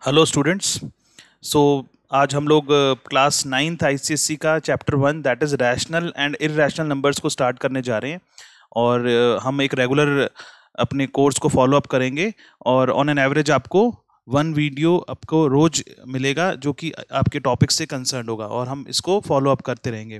Hello students. सो आज हम लोग क्लास 9th आईसीएससी का chapter 1 that is rational and irrational numbers को स्टार्ट करने जा रहे हैं। और हम एक रेगुलर अपने कोर्स को फॉलो अप करेंगे और ऑन एन एवरेज आपको 1 वीडियो आपको रोज मिलेगा जो कि आपके टॉपिक से कंसर्न होगा और हम इसको फॉलो अप करते रहेंगे।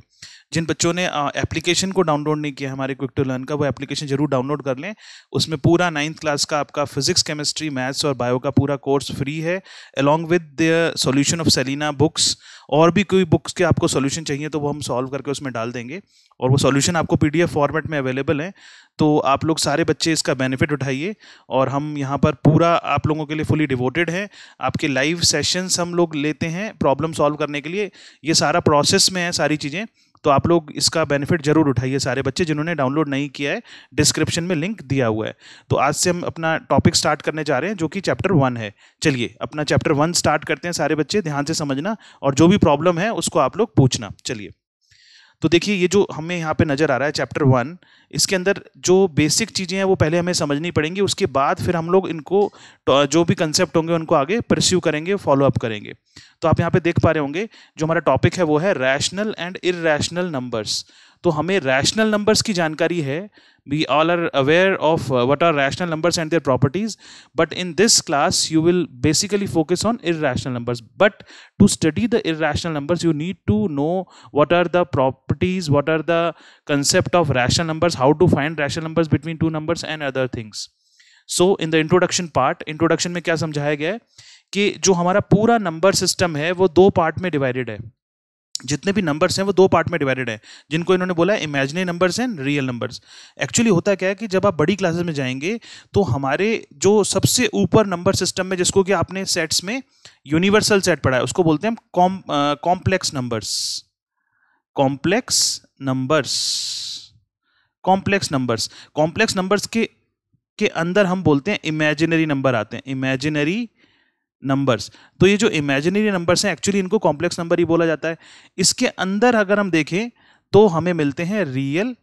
जिन बच्चों ने एप्लीकेशन को डाउनलोड नहीं किया हमारे क्विक टू लर्न का, वो एप्लीकेशन जरूर डाउनलोड कर लें। उसमें पूरा 9th क्लास का आपका फिजिक्स, केमिस्ट्री, मैथ्स और बायो का पूरा कोर्स फ्री है, along with the solution of Selina books. और भी कोई बुक्स के आपको सॉल्यूशन चाहिए तो वो हम सॉल्व करके उसमें डाल देंगे और वो सॉल्यूशन आपको पीडीएफ फॉर्मेट में अवेलेबल है। तो आप लोग सारे बच्चे इसका बेनिफिट उठाइए और हम यहाँ पर पूरा आप लोगों के लिए फुली डिवोटेड हैं। आपके लाइव सेशंस हम लोग लेते हैं प्रॉब्लम सॉल्व करने के लिए। ये सारा प्रोसेस में है सारी चीज़ें, तो आप लोग इसका बेनिफिट जरूर उठाइए सारे बच्चे। जिन्होंने डाउनलोड नहीं किया है डिस्क्रिप्शन में लिंक दिया हुआ है। तो आज से हम अपना टॉपिक स्टार्ट करने जा रहे हैं जो कि चैप्टर 1 है। चलिए अपना चैप्टर 1 स्टार्ट करते हैं। सारे बच्चे ध्यान से समझना और जो भी प्रॉब्लम है उसको आप लोग पूछना। चलिए, तो देखिए ये जो हमें यहाँ पे नज़र आ रहा है चैप्टर 1, इसके अंदर जो बेसिक चीज़ें हैं वो पहले हमें समझनी पड़ेंगी। उसके बाद फिर हम लोग इनको जो भी कंसेप्ट होंगे उनको आगे परस्यू करेंगे, फॉलो अप करेंगे। तो आप यहाँ पे देख पा रहे होंगे जो हमारा टॉपिक है वो है रैशनल एंड इरैशनल नंबर्स। तो हमें रैशनल नंबर्स की जानकारी है, we all are aware of what are rational numbers and their properties, but in this class you will basically focus on irrational numbers. But to study the irrational numbers you need to know what are the properties, what are the concept of rational numbers, how to find rational numbers between two numbers and other things. So in the introduction part, introduction में क्या समझाया गया है कि जो हमारा पूरा number system है वो 2 पार्ट में डिवाइडेड है। जितने भी नंबर्स हैं वो 2 पार्ट में डिवाइडेड है, जिनको इन्होंने बोला है imaginary numbers and real numbers. Actually होता क्या है कि जब आप बड़ी क्लासेस में जाएंगे तो हमारे जो सबसे ऊपर नंबर सिस्टम में, जिसको कि आपने सेट्स में यूनिवर्सल सेट पढ़ा है, उसको बोलते हैं complex numbers. Complex numbers, complex numbers, complex numbers के अंदर हम बोलते हैं इमेजिनरी नंबर आते हैं, इमेजिनरी नंबर्स। तो ये जो इमेजिनरी नंबर्स हैं एक्चुअली इनको कॉम्प्लेक्स नंबर ही बोला जाता है। इसके अंदर अगर हम देखें तो हमें मिलते हैं रियल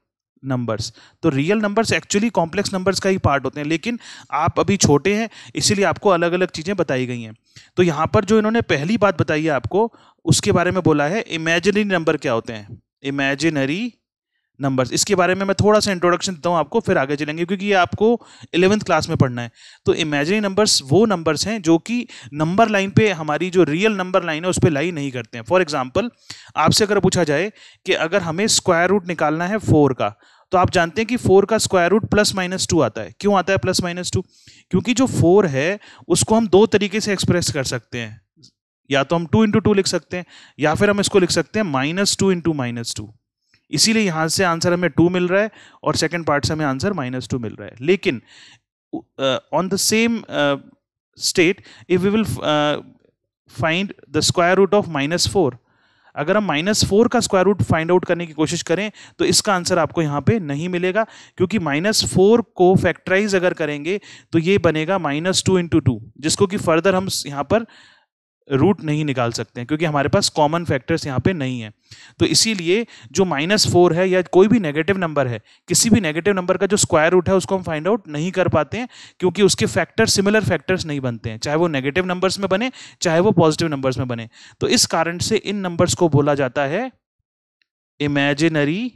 नंबर्स। तो real numbers actually complex numbers का ही पार्ट होते हैं, लेकिन आप अभी छोटे हैं इसीलिए आपको अलग अलग चीज़ें बताई गई हैं। तो यहाँ पर जो इन्होंने पहली बात बताई है आपको, उसके बारे में बोला है इमेजिनरी नंबर क्या होते हैं, इमेजिनरी नंबर्स। इसके बारे में मैं थोड़ा सा इंट्रोडक्शन देता हूँ आपको, फिर आगे चलेंगे क्योंकि ये आपको 11th क्लास में पढ़ना है। तो इमेजिनरी नंबर्स वो नंबर्स हैं जो कि नंबर लाइन पे, हमारी जो रियल नंबर लाइन है उस पर लाई नहीं करते हैं। फॉर एग्जांपल, आपसे अगर पूछा जाए कि अगर हमें स्क्वायर रूट निकालना है 4 का, तो आप जानते हैं कि 4 का स्क्वायर रूट +-2 आता है। क्यों आता है +-2? क्योंकि जो 4 है उसको हम 2 तरीके से एक्सप्रेस कर सकते हैं। या तो हम 2 × 2 लिख सकते हैं, या फिर हम इसको लिख सकते हैं -2 × -2। इसीलिए यहां से आंसर हमें 2 मिल रहा है और सेकंड पार्ट से हमें आंसर -2 मिल रहा है। लेकिन on the same state if we will find the square root of -4, अगर हम -4 का स्क्वायर रूट फाइंड आउट करने की कोशिश करें तो इसका आंसर आपको यहाँ पे नहीं मिलेगा, क्योंकि -4 को फैक्टराइज अगर करेंगे तो ये बनेगा -2 × 2, जिसको कि फर्दर हम यहाँ पर रूट नहीं निकाल सकते हैं क्योंकि हमारे पास कॉमन फैक्टर्स यहाँ पे नहीं है। तो इसीलिए जो -4 है या कोई भी नेगेटिव नंबर है, किसी भी नेगेटिव नंबर का जो स्क्वायर रूट है उसको हम फाइंड आउट नहीं कर पाते हैं, क्योंकि उसके फैक्टर सिमिलर फैक्टर्स नहीं बनते हैं, चाहे वो नेगेटिव नंबर्स में बने चाहे वो पॉजिटिव नंबर्स में बने। तो इस कारण से इन नंबर्स को बोला जाता है इमेजिनरी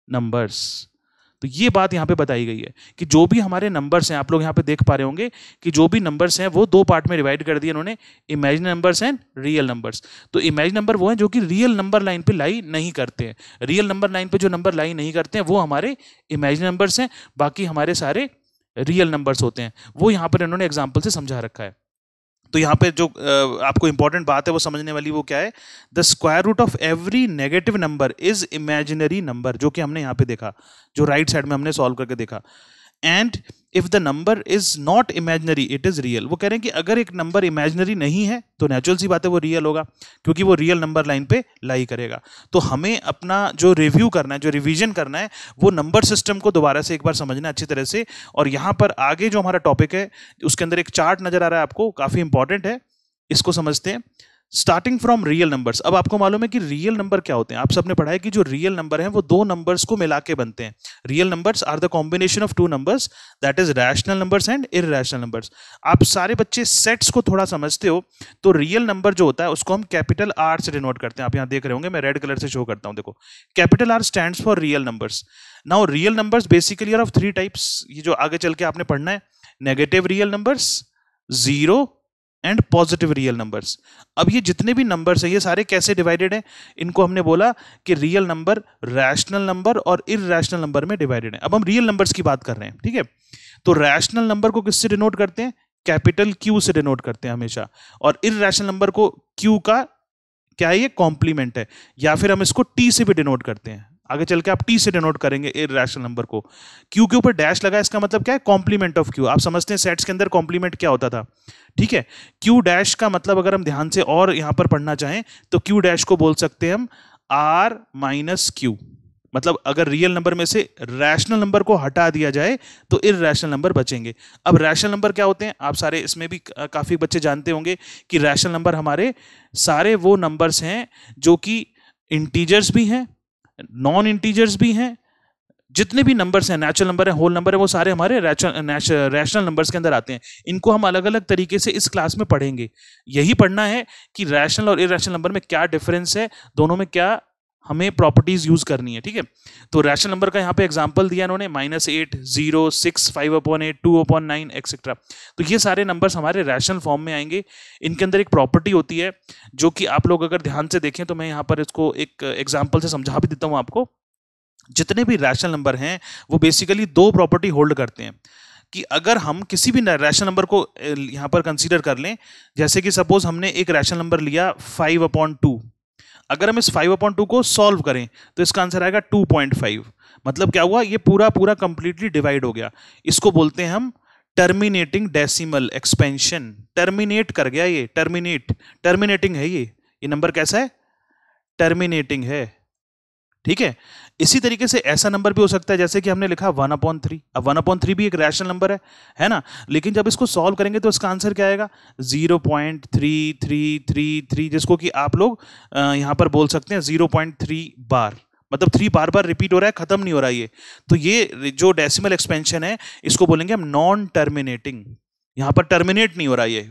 नंबर्स। तो ये बात यहाँ पे बताई गई है कि जो भी हमारे नंबर्स हैं, आप लोग यहाँ पे देख पा रहे होंगे कि जो भी नंबर्स हैं वो 2 पार्ट में डिवाइड कर दिए इन्होंने, imaginary numbers and real numbers. तो इमेजिनरी नंबर वो हैं जो कि रियल नंबर लाइन पे लाई नहीं करते हैं। रियल नंबर लाइन पे जो नंबर लाई नहीं करते हैं वो हमारे इमेजिनरी नंबर्स हैं, बाकी हमारे सारे रियल नंबर्स होते हैं। वो यहाँ पर इन्होंने एग्जाम्पल से समझा रखा है। तो यहाँ पे जो आपको इंपॉर्टेंट बात है वो समझने वाली, वो क्या है, the square root of every negative number is imaginary number, जो कि हमने यहाँ पे देखा, जो राइट साइड में हमने सॉल्व करके देखा। And if the number is not imaginary it is real. वो कह रहे हैं कि अगर एक नंबर इमेजिनरी नहीं है तो नेचुरल सी बात है वो रियल होगा, क्योंकि वो रियल नंबर लाइन पे लाई करेगा। तो हमें अपना जो रिव्यू करना है, जो रिवीजन करना है, वो नंबर सिस्टम को दोबारा से एक बार समझना अच्छी तरह से। और यहाँ पर आगे जो हमारा टॉपिक है उसके अंदर एक चार्ट नजर आ रहा है आपको, काफी इंपॉर्टेंट है, इसको समझते हैं। Starting from real numbers. अब आपको मालूम है कि रियल नंबर क्या होते हैं, आप सबने पढ़ा है कि जो रियल नंबर हैं वो दो नंबर्स को मिला के बनते हैं। Real numbers are the combination of two numbers, that is rational numbers and irrational numbers. आप सारे बच्चे सेट्स को थोड़ा समझते हो, तो रियल नंबर जो होता है उसको हम कैपिटल आर से डिनोट करते हैं। आप यहाँ देख रहे होंगे, मैं रेड कलर से शो करता हूँ, देखो capital R stands for real numbers. Now real numbers basically are of three types, ये जो आगे चल के आपने पढ़ना है, negative real numbers, zero and positive real numbers. अब ये जितने भी नंबर्स हैं ये सारे कैसे डिवाइडेड हैं, इनको हमने बोला कि रियल नंबर, रैशनल नंबर और इररैशनल नंबर में डिवाइडेड है। अब हम रियल नंबर्स की बात कर रहे हैं, ठीक है। तो रैशनल नंबर को किससे डिनोट करते हैं, कैपिटल क्यू से डिनोट करते हैं हमेशा, और इररैशनल नंबर को क्यू का क्या है, ये कॉम्प्लीमेंट है, या फिर हम इसको टी से भी डिनोट करते हैं। आगे चल के आप टी से डिनोट करेंगे इररैशनल नंबर को। क्यू के ऊपर डैश लगा, इसका मतलब क्या है, कॉम्प्लीमेंट ऑफ क्यू। आप समझते हैं सेट्स के अंदर कॉम्प्लीमेंट क्या होता था, ठीक है। क्यू डैश का मतलब अगर हम ध्यान से और यहां पर पढ़ना चाहें तो क्यू डैश को बोल सकते हैं हम आर माइनस क्यू। मतलब अगर रियल नंबर में से रैशनल नंबर को हटा दिया जाए तो इररैशनल नंबर बचेंगे। अब रैशनल नंबर क्या होते हैं, आप सारे इसमें भी काफी बच्चे जानते होंगे कि रैशनल नंबर हमारे सारे वो नंबर्स हैं जो कि इंटीजर्स भी हैं, नॉन इंटीजर्स भी हैं, जितने भी नंबर्स हैं, नेचुरल नंबर है, होल नंबर है, वो सारे हमारे रैशनल नंबर्स के अंदर आते हैं। इनको हम अलग अलग तरीके से इस क्लास में पढ़ेंगे। यही पढ़ना है कि रैशनल और इररैशनल नंबर में क्या डिफरेंस है, दोनों में क्या हमें प्रॉपर्टीज यूज करनी है, ठीक है। तो रैशनल नंबर का यहाँ पे एग्जांपल दिया इन्होंने, -8, 0, 6, 5/8, 2/9 एक्सेट्रा। तो ये सारे नंबर्स हमारे रैशनल फॉर्म में आएंगे। इनके अंदर एक प्रॉपर्टी होती है जो कि आप लोग अगर ध्यान से देखें तो मैं यहाँ पर इसको एक एग्जाम्पल से समझा भी देता हूँ आपको। जितने भी रैशनल नंबर हैं वो बेसिकली दो प्रॉपर्टी होल्ड करते हैं कि अगर हम किसी भी रैशनल नंबर को यहाँ पर कंसीडर कर लें, जैसे कि सपोज हमने एक रैशनल नंबर लिया 5/2, अगर हम इस 5/2 को सॉल्व करें तो इसका आंसर आएगा 2.5। मतलब क्या हुआ, ये पूरा पूरा कंप्लीटली डिवाइड हो गया। इसको बोलते हैं हम टर्मिनेटिंग डेसिमल एक्सपेंशन। टर्मिनेट कर गया, ये टर्मिनेटिंग है, ये नंबर कैसा है, टर्मिनेटिंग है, ठीक है। इसी तरीके से ऐसा नंबर भी हो सकता है जैसे कि हमने लिखा 1/3। अब 1/3 भी एक रैशनल नंबर है ना, लेकिन जब इसको सॉल्व करेंगे तो इसका आंसर क्या आएगा, 0.3333, जिसको कि आप लोग यहां पर बोल सकते हैं 0.3 बार। मतलब 3 बार बार रिपीट हो रहा है, खत्म नहीं हो रहा ये। तो ये जो डेसिमल एक्सपेंशन है इसको बोलेंगे हम नॉन टर्मिनेटिंग। यहां पर टर्मिनेट नहीं हो रहा ये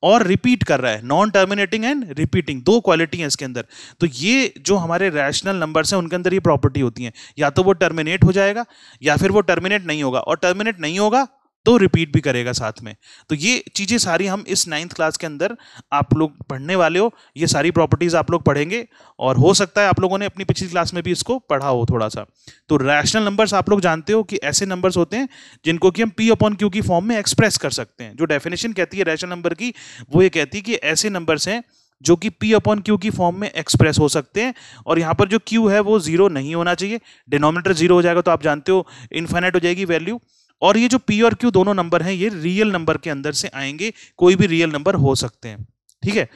और रिपीट कर रहा है। नॉन टर्मिनेटिंग एंड रिपीटिंग, दो क्वालिटी है इसके अंदर। तो ये जो हमारे रैशनल नंबर्स हैं उनके अंदर ये प्रॉपर्टी होती है, या तो वो टर्मिनेट हो जाएगा या फिर वो टर्मिनेट नहीं होगा, और टर्मिनेट नहीं होगा तो रिपीट भी करेगा साथ में। तो ये चीजें सारी हम इस 9th क्लास के अंदर आप लोग पढ़ने वाले हो, ये सारी प्रॉपर्टीज आप लोग पढ़ेंगे, और हो सकता है आप लोगों ने अपनी पिछली क्लास में भी इसको पढ़ा हो थोड़ा सा। तो रैशनल नंबर्स आप लोग जानते हो कि ऐसे नंबर्स होते हैं जिनको कि हम P/Q की फॉर्म में एक्सप्रेस कर सकते हैं। जो डेफिनेशन कहती है रैशनल नंबर की वो ये कहती है कि ऐसे नंबर्स हैं जो कि P/Q की फॉर्म में एक्सप्रेस हो सकते हैं, और यहाँ पर जो Q है वो 0 नहीं होना चाहिए। डिनोमिनेटर 0 हो जाएगा तो आप जानते हो इनफाइनाइट हो जाएगी वैल्यू। और ये जो P और Q दोनों नंबर हैं ये रियल नंबर के अंदर से आएंगे, कोई भी रियल नंबर हो सकते हैं, ठीक है।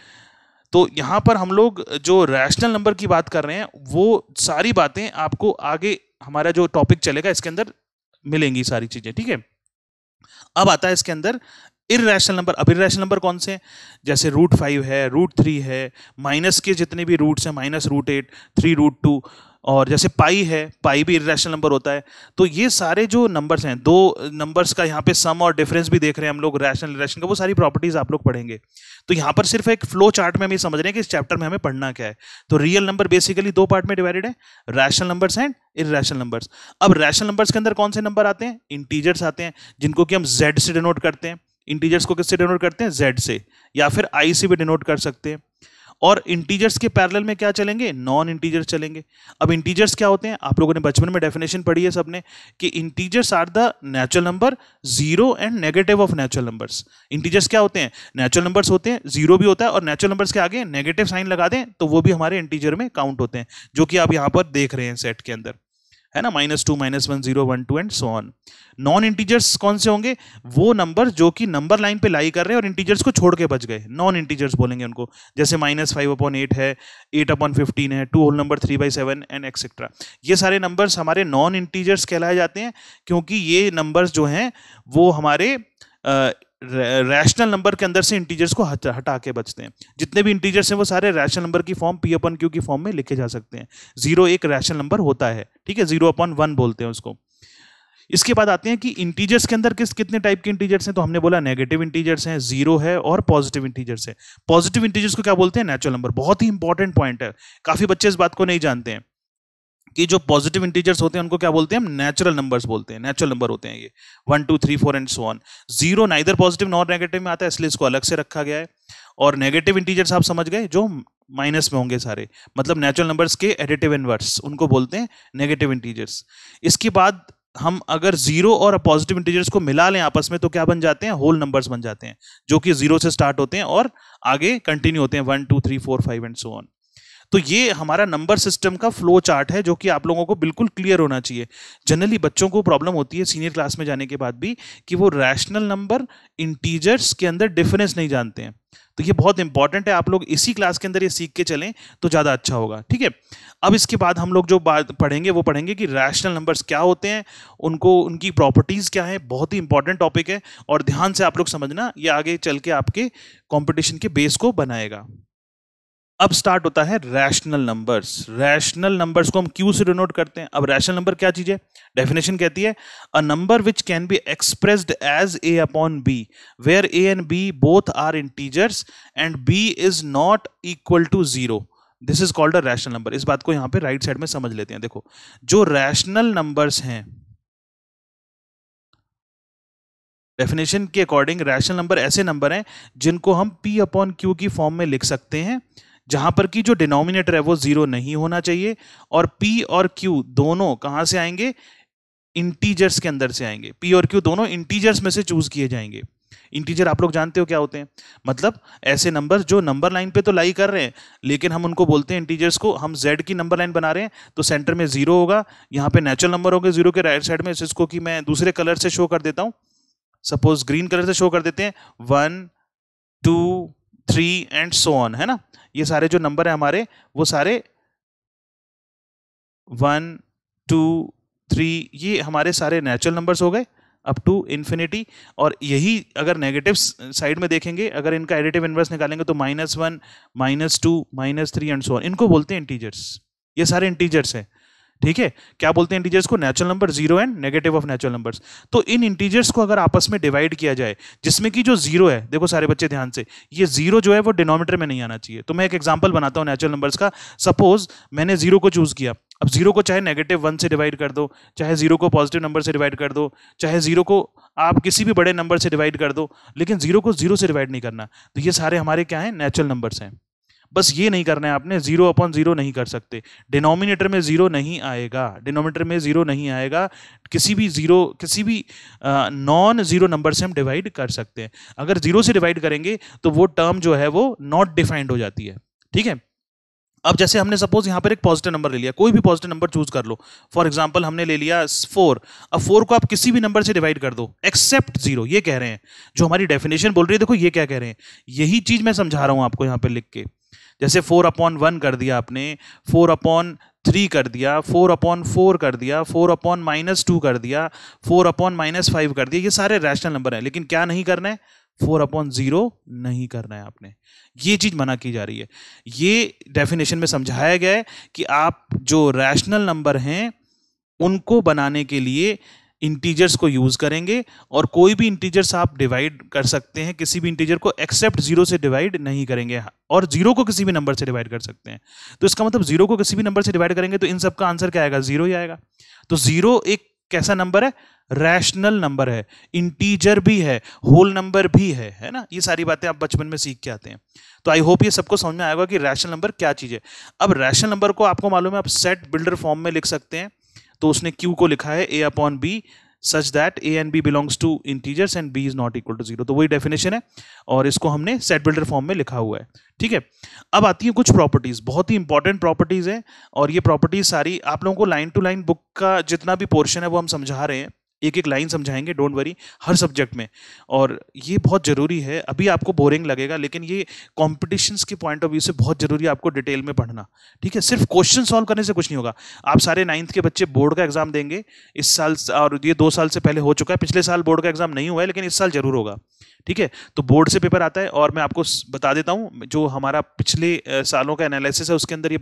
तो यहां पर हम लोग जो रैशनल नंबर की बात कर रहे हैं वो सारी बातें आपको आगे हमारा जो टॉपिक चलेगा इसके अंदर मिलेंगी सारी चीजें, ठीक है। अब आता है इसके अंदर इररैशनल नंबर। अब इररैशनल नंबर कौन से हैं, जैसे √5 है, √3 है, माइनस के जितने भी रूट्स हैं, -√8, 3√2, और जैसे पाई है, पाई भी इररैशनल नंबर होता है। तो ये सारे जो नंबर्स हैं, दो नंबर्स का यहाँ पे सम और डिफरेंस भी देख रहे हैं हम लोग, रैशनल इररैशनल का, वो सारी प्रॉपर्टीज आप लोग पढ़ेंगे। तो यहाँ पर सिर्फ एक फ्लो चार्ट में हम ये समझ रहे हैं कि इस चैप्टर में हमें पढ़ना क्या है। तो रियल नंबर बेसिकली दो पार्ट में डिवाइडेड है, rational numbers and irrational numbers. अब रैशनल नंबर्स के अंदर कौन से नंबर आते हैं, इंटीजर्स आते हैं, जिनको कि हम Z से डिनोट करते हैं। इंटीजर्स को किससे डिनोट करते हैं, Z से, या फिर I से भी डिनोट कर सकते हैं। और इंटीजर्स के पैरेलल में क्या चलेंगे, नॉन इंटीजर्स चलेंगे। अब इंटीजर्स क्या होते हैं, आप लोगों ने बचपन में डेफिनेशन पढ़ी है सबने कि integers are the natural number, zero and negative of natural numbers. Integers क्या होते हैं, नेचुरल नंबर्स होते हैं, जीरो भी होता है, और नेचुरल नंबर्स के आगे नेगेटिव साइन लगा दें तो वो भी हमारे इंटीजर में काउंट होते हैं, जो कि आप यहाँ पर देख रहे हैं सेट के अंदर, है ना, -2, -1, 0, 1, 2 and so on. Non integers कौन से होंगे, वो नंबर जो कि नंबर लाइन पे लाई कर रहे हैं और इंटीजर्स को छोड़ के बच गए, नॉन इंटीजर्स बोलेंगे उनको। जैसे -5/8 है, 8/15 है, 2 होल नंबर 3/7 एंड एक्सेट्रा। ये सारे नंबर्स हमारे नॉन इंटीजर्स कहलाए जाते हैं, क्योंकि ये नंबर्स जो हैं वो हमारे रैशनल नंबर के अंदर से इंटीजर्स को हटा के बचते हैं। जितने भी इंटीजर्स हैं वो सारे रैशनल नंबर की फॉर्म p अपन q की फॉर्म में लिखे जा सकते हैं। 0 एक रैशनल नंबर होता है, ठीक है, 0/1 बोलते हैं उसको। इसके बाद आते हैं कि इंटीजर्स के अंदर कितने टाइप के इंटीजर्स हैं। तो हमने बोला नेगेटिव इंटीजर्स हैं, 0 है, और पॉजिटिव इंटीजर्स है। पॉजिटिव इंटीजर्स को क्या बोलते हैं? Natural number. बहुत ही इंपॉर्टेंट पॉइंट है, काफी बच्चे इस बात को नहीं जानते हैं कि जो पॉजिटिव इंटीजर्स होते हैं उनको क्या बोलते हैं? हम नेचुरल नंबर्स बोलते हैं, नेचुरल नंबर होते हैं ये, 1 2 3 4 and so on. 0 neither positive nor negative में आता है, इसलिए इसको अलग से रखा गया है। और नेगेटिव इंटीजर्स आप समझ गए, जो माइनस में होंगे सारे, मतलब नेचुरल नंबर्स के एडिटिव इनवर्स, उनको बोलते हैं नेगेटिव इंटीजर्स। इसके बाद हम अगर 0 और पॉजिटिव इंटीजर्स को मिला लें आपस में तो क्या बन जाते हैं? होल नंबर्स बन जाते हैं, जो कि 0 से स्टार्ट होते हैं और आगे कंटिन्यू होते हैं 1 2 3 4 5 एंड सो ऑन। तो ये हमारा नंबर सिस्टम का फ्लो चार्ट है, जो कि आप लोगों को बिल्कुल क्लियर होना चाहिए। जनरली बच्चों को प्रॉब्लम होती है सीनियर क्लास में जाने के बाद भी कि वो रैशनल नंबर इंटीजर्स के अंदर डिफरेंस नहीं जानते हैं। तो ये बहुत इंपॉर्टेंट है, आप लोग इसी क्लास के अंदर ये सीख के चलें तो ज़्यादा अच्छा होगा, ठीक है। अब इसके बाद हम लोग जो बात पढ़ेंगे वो पढ़ेंगे कि रैशनल नंबर्स क्या होते हैं, उनकी प्रॉपर्टीज़ क्या है। बहुत ही इंपॉर्टेंट टॉपिक है और ध्यान से आप लोग समझना, ये आगे चल के आपके कॉम्पिटिशन के बेस को बनाएगा। अब स्टार्ट होता है रैशनल नंबर्स। रैशनल नंबर्स को हम क्यू से डिनोट करते हैं। अब रैशनल नंबर क्या चीज है? डेफिनेशन कहती है a number which can be expressed as a upon b where a and b both are integers and b is not equal to 0, this is called a rational number. इस बात को यहां पे राइट साइड में समझ लेते हैं। देखो, जो रैशनल नंबर्स हैं, डेफिनेशन के अकॉर्डिंग रैशनल नंबर ऐसे नंबर हैं जिनको हम p अपॉन q की फॉर्म में लिख सकते हैं, जहां पर कि जो डिनोमिनेटर है वो 0 नहीं होना चाहिए, और p और q दोनों कहां से आएंगे? इंटीजर्स के अंदर से आएंगे। p और q दोनों इंटीजर्स में से चूज किए जाएंगे। इंटीजर आप लोग जानते हो क्या होते हैं? मतलब ऐसे नंबर जो नंबर लाइन पे तो लाई कर रहे हैं, लेकिन हम उनको बोलते हैं इंटीजर्स को। हम z की नंबर लाइन बना रहे हैं तो सेंटर में 0 होगा, यहाँ पे नेचुरल नंबर होंगे 0 के राइट साइड में। इसको कि मैं दूसरे कलर से शो कर देता हूँ, सपोज ग्रीन कलर से शो कर देते हैं, 1 2 3 एंड सो ऑन, है ना। ये सारे जो नंबर है हमारे वो सारे 1 2 3, ये हमारे सारे नेचुरल नंबर्स हो गए अप टू इन्फिनिटी। और यही अगर नेगेटिव साइड में देखेंगे, अगर इनका एडिटिव इनवर्स निकालेंगे तो -1 -2 -3 एंड सो ऑन, इनको बोलते हैं इंटीजर्स। ये सारे इंटीजर्स हैं, ठीक है। क्या बोलते हैं इंटीजर्स को? Natural number, 0 and negative of natural numbers. तो इन इंटीजर्स को अगर आपस में डिवाइड किया जाए, जिसमें कि जो 0 है, देखो सारे बच्चे ध्यान से, ये 0 जो है वो डिनोमिनेटर में नहीं आना चाहिए। तो मैं एक एग्जांपल बनाता हूं नेचुरल नंबर्स का। सपोज मैंने 0 को चूज किया। अब 0 को चाहे -1 से डिवाइड कर दो, चाहे 0 को पॉजिटिव नंबर से डिवाइड कर दो, चाहे 0 को आप किसी भी बड़े नंबर से डिवाइड कर दो, लेकिन 0 को 0 से डिवाइड नहीं करना। तो ये सारे हमारे क्या हैं? नेचुरल नंबर्स हैं। बस ये नहीं करना है आपने, 0/0 नहीं कर सकते। डिनोमिनेटर में 0 नहीं आएगा, डिनोमिनेटर में 0 नहीं आएगा। किसी भी नॉन 0 नंबर से हम डिवाइड कर सकते हैं। अगर 0 से डिवाइड करेंगे तो वो टर्म जो है वो नॉट डिफाइंड हो जाती है, ठीक है। अब जैसे हमने सपोज यहाँ पर एक पॉजिटिव नंबर ले लिया, कोई भी पॉजिटिव नंबर चूज कर लो। फॉर एग्जांपल हमने ले लिया 4। अब 4 को आप किसी भी नंबर से डिवाइड कर दो एक्सेप्ट 0, ये कह रहे हैं। जो हमारी डेफिनेशन बोल रही है, देखो ये क्या कह रहे हैं, यही चीज मैं समझा रहा हूं आपको यहाँ पे लिख के। जैसे 4/1 कर दिया आपने, 4/3 कर दिया, 4/4 कर दिया, 4/-2 कर दिया, 4/-5 कर दिया, ये सारे रैशनल नंबर हैं। लेकिन क्या नहीं करना है? 4/0 नहीं करना है आपने। ये चीज मना की जा रही है। ये डेफिनेशन में समझाया गया है कि आप जो रैशनल नंबर हैं उनको बनाने के लिए इंटीजर्स को यूज करेंगे, और कोई भी इंटीजर्स आप डिवाइड कर सकते हैं, किसी भी इंटीजर को एक्सेप्ट 0 से डिवाइड नहीं करेंगे, और 0 को किसी भी नंबर से डिवाइड कर सकते हैं। तो इसका मतलब 0 को किसी भी नंबर से डिवाइड करेंगे तो इन सब का आंसर क्या आएगा? 0 ही आएगा। तो 0 एक कैसा नंबर है? रैशनल नंबर है, इंटीजर भी है, होल नंबर भी है ना। ये सारी बातें आप बचपन में सीख के आते हैं। तो आई होप ये सबको समझ में आएगा कि रैशनल नंबर क्या चीज है। अब रैशनल नंबर को आपको मालूम है आप सेट बिल्डर फॉर्म में लिख सकते हैं। तो उसने Q को लिखा है A/B such that A and B belongs to integers and B is not equal to 0। तो वही डेफिनेशन है और इसको हमने सेट बिल्डर फॉर्म में लिखा हुआ है, ठीक है। अब आती है कुछ प्रॉपर्टीज, बहुत ही इंपॉर्टेंट प्रॉपर्टीज है, और ये प्रॉपर्टीज सारी आप लोगों को लाइन टू लाइन बुक का जितना भी पोर्शन है वो हम समझा रहे हैं। एक एक लाइन समझाएंगे, डोंट वरी, हर सब्जेक्ट में। और ये बहुत जरूरी है। अभी आपको बोरिंग लगेगा, लेकिन ये कॉम्पिटिशन्स के पॉइंट ऑफ व्यू से बहुत जरूरी है आपको डिटेल में पढ़ना, ठीक है। सिर्फ क्वेश्चन सॉल्व करने से कुछ नहीं होगा। आप सारे 9th के बच्चे बोर्ड का एग्जाम देंगे इस साल, और ये 2 साल से पहले हो चुका है। पिछले साल बोर्ड का एग्जाम नहीं हुआ है, लेकिन इस साल जरूर होगा, ठीक है, तो बोर्ड से पेपर आता है और मैं आपको बता देता हूं, जो हमारा पिछले सालों का एनालिसिस है उसके अंदर ये